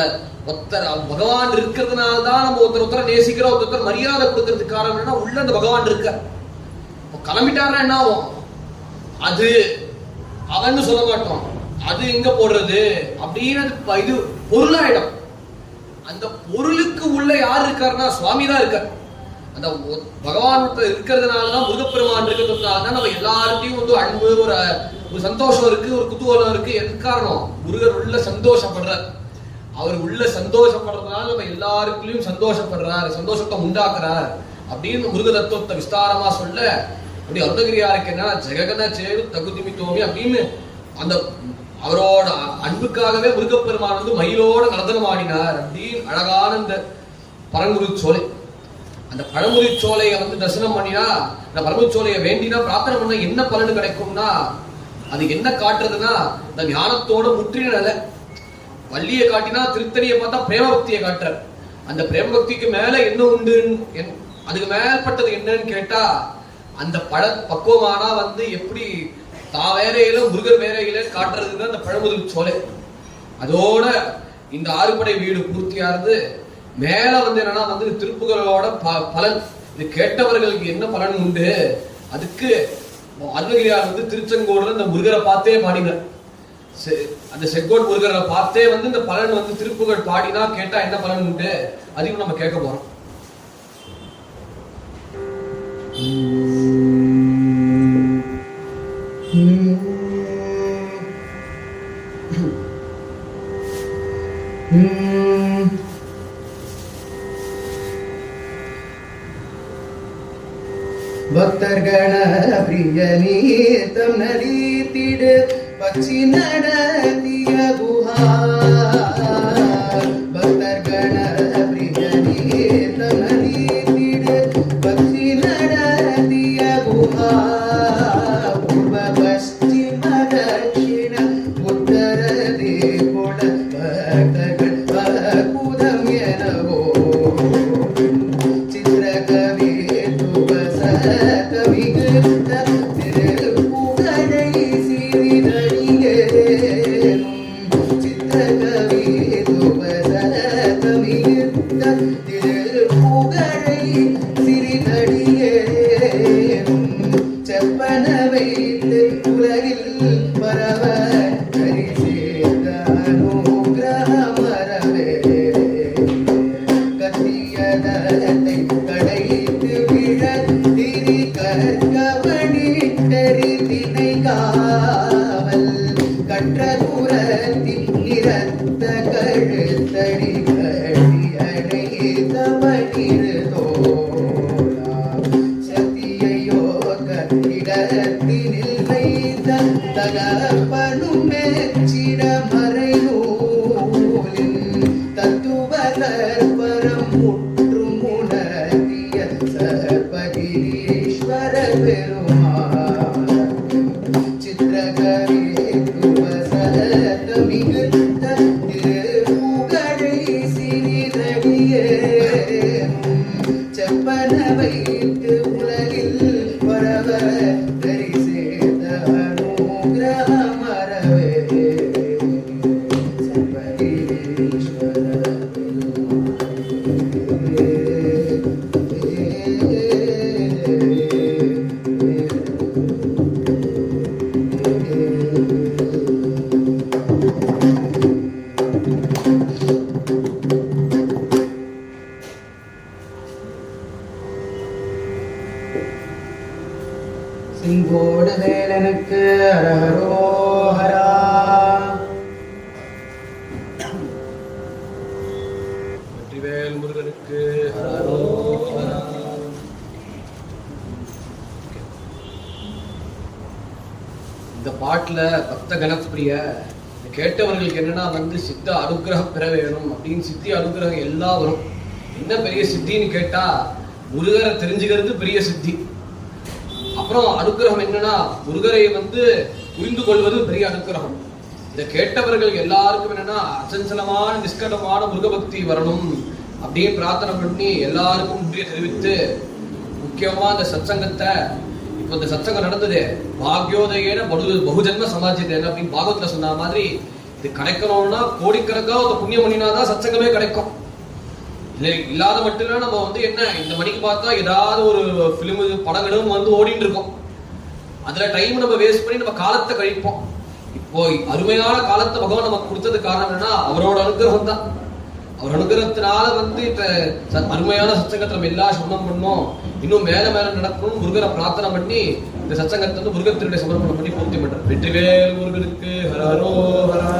ஒருத்தர் பகவான் இருக்கிறதுனாலதான் நம்ம ஒருத்தர் நேசிக்கிறோம், ஒருத்தர் மரியாதை கொடுக்கறதுக்கு காரணம் என்னன்னா உள்ள அந்த பகவான் இருக்க. கிளம்பிட்டாருன்னா என்ன ஆகும், அது அவன்னு சொல்ல மாட்டோம். அது எங்க போடுறது அப்படின்னு இது பொருளாயிடும். அந்த பொருளுக்கு உள்ள யார் இருக்காருன்னா சுவாமி தான் இருக்கார். அந்த பகவான் இருக்கிறதுனாலதான் முருகப்பெருமான் இருக்கிறதுனாலதான் நம்ம எல்லார்ட்டையும் வந்து அன்பு, ஒரு சந்தோஷம் இருக்கு, ஒரு குதூகலம் இருக்கு. எது காரணம்? முருகர் உள்ள சந்தோஷப்படுறார். அவர் உள்ள சந்தோஷப்படுறதுனால நம்ம எல்லாருக்குள்ளயும் சந்தோஷப்படுறார், சந்தோஷத்தை உண்டாக்குறார் அப்படின்னு முருக தத்துவத்தை விஸ்தாரமா சொல்ல அப்படி அருணகிரியாருக்கு என்ன ஜெககன சேரு தகுதிமித்தோமி அப்படின்னு அந்த அவரோட அன்புக்காகவே முருகப்பெருமான் வந்து மயிலோட நடனம் ஆடினார் அப்படின்னு அழகான இந்த பரங்குரு சோலை. அந்த பழமுதிர் சோலையை வந்து தரிசனம் பண்ணினா, இந்த பரமுதிர் சோலையை வேண்டினா பிரார்த்தனை பண்ண என்ன பலன் கிடைக்கும்னா, அது என்ன காட்டுறதுன்னா இந்த ஞானத்தோட முற்றின நிலை. வள்ளியை காட்டினா திருத்தணியை பார்த்தா பிரேம பக்தியை காட்டுற. அந்த பிரேம பக்திக்கு மேல என்ன உண்டு, அதுக்கு மேற்பட்டது என்னன்னு கேட்டா அந்த பக்குவமானா வந்து எப்படி தான் வேறையில முருகர் வேறையில காட்டுறதுக்கு அந்த பழமுதிர் சோலை. அதோட இந்த ஆறுபடை வீடு பூர்த்தியானது. மேல வந்து என்னன்னா வந்து திருப்புகளோட பலன், இது கேட்டவர்களுக்கு என்ன பலன் உண்டு, அதுக்கு அருணகிரியார் வந்து திருச்செங்கோடுல இந்த முருகரை பார்த்தே பாடினார். அந்த செங்கோட் முருகரை பார்த்தே வந்து இந்த பலன் வந்து திருப்புகள் பாடினா கேட்டா என்ன பலன் உண்டு, அதையும் நம்ம கேட்க போறோம். பக்தர்கண பிரியநீதம் நலித்திடு பச்சி நடத்திய குஹா. பக்தர்கண பிரியநீதம் நலித்திடு பச்சி நடத்திய குஹா. பூர்வ பশ্চিಮ தட்சிண உத்தர தேகோண பக்தர்கள் பகுதம் எனவோ சித்திரகவி கவிகிருத்த திருப்புகழை சிறிதடியேனும். சித்திரகவி துபச கவிகிருத்த திருப்புகழை சிறிதடியேனும். செப்பன வைத்து உலகில் பரவ கரிசேர்ந்த அனுகிரகமரவே. கத்தியதத்தை கடைத்து விழத்திரி கற்கவனிட்டரி தினை காவல். கற்ற குரத்தில் நிறத்த கழுத்தடி கடி அணைத்தவனிருதோடா. சத்தியையோ கட்டிடத்தினில் வைத்த தகப்பனும் மேச்சிட மறைநூலின் தத்துவ தற்பரம் முற்றும் உணர்த்திய சர்வகிரீஸ்வர பெருமான். சித்திரகவி துபசமிகுத்த திருப்புகழை சிறிதடியேனும். செப்பன வைத்து உலகில் பரவ தரிசேத அனுகிரகமரவே. சர்வகிரீஸ்வர சிங்கோடு வேலனுக்கு அரஹரோஹரா. வெற்றிவேல் முருகனுக்கு ஹரோஹரா. இந்த பாட்டுல பக்த கணப்பிரிய கேட்டவர்களுக்கு என்னன்னா வந்து சித்த அனுகிரகம் பெற வேணும் அப்படின்னு சித்தி அனுகிரகம் எல்லாம் வரும். என்ன பெரிய சித்தின்னு கேட்டா முருகரை தெரிஞ்சுக்கிறது பெரிய சித்தி. அப்புறம் அனுகிரகம் என்னன்னா முருகரை வந்து புரிந்து கொள்வது பெரிய அனுகிரகம். இதை கேட்டவர்கள் எல்லாருக்கும் என்னன்னா அச்சஞ்சலமான நிஷ்கடமான முருகபக்தி வரணும் அப்படின்னு பிரார்த்தனை பண்ணி எல்லாருக்கும் நன்றியை தெரிவித்து, முக்கியமா அந்த சத்சங்கத்தை, இப்போ இந்த சத்சங்கம் நடந்தது பாக்யோதயேன பகுஜன்ம சமாஜித்தேன அப்படின்னு பாகவத்துல சொன்ன மாதிரி இது கிடைக்கணும்னா கோடிக்கணக்கா ஒரு புண்ணியம் பண்ணினாதான் சத்சங்கமே கிடைக்கும். இல்லாத மட்டும் நம்ம வந்து என்ன இந்த மணிக்கு பார்த்தா ஏதாவது ஒரு பிலிம் படங்களும் வந்து ஓடிட்டு இருக்கோம். அதுல டைம் நம்ம வேஸ்ட் பண்ணி நம்ம காலத்தை கழிப்போம். இப்போ அருமையான காலத்தை பகவான் நமக்கு கொடுத்தது காரணம் என்னன்னா அவரோட அனுகிரகம் தான். அவர் அனுகிரகத்தினால இப்ப அருமையான சத்சங்கத்தை நம்ம எல்லா சமணம் பண்ணோம், இன்னும் மேல மேல நடக்கணும் முருகரை பிரார்த்தனை பண்ணி இந்த சத்சங்கத்தை முருகத்தினுடைய சமர்ப்பணம் பண்ணி பூர்த்தி பண்றோம். வெற்றிவேல் முருகனுக்கு ஹர ஹரோ ஹரா.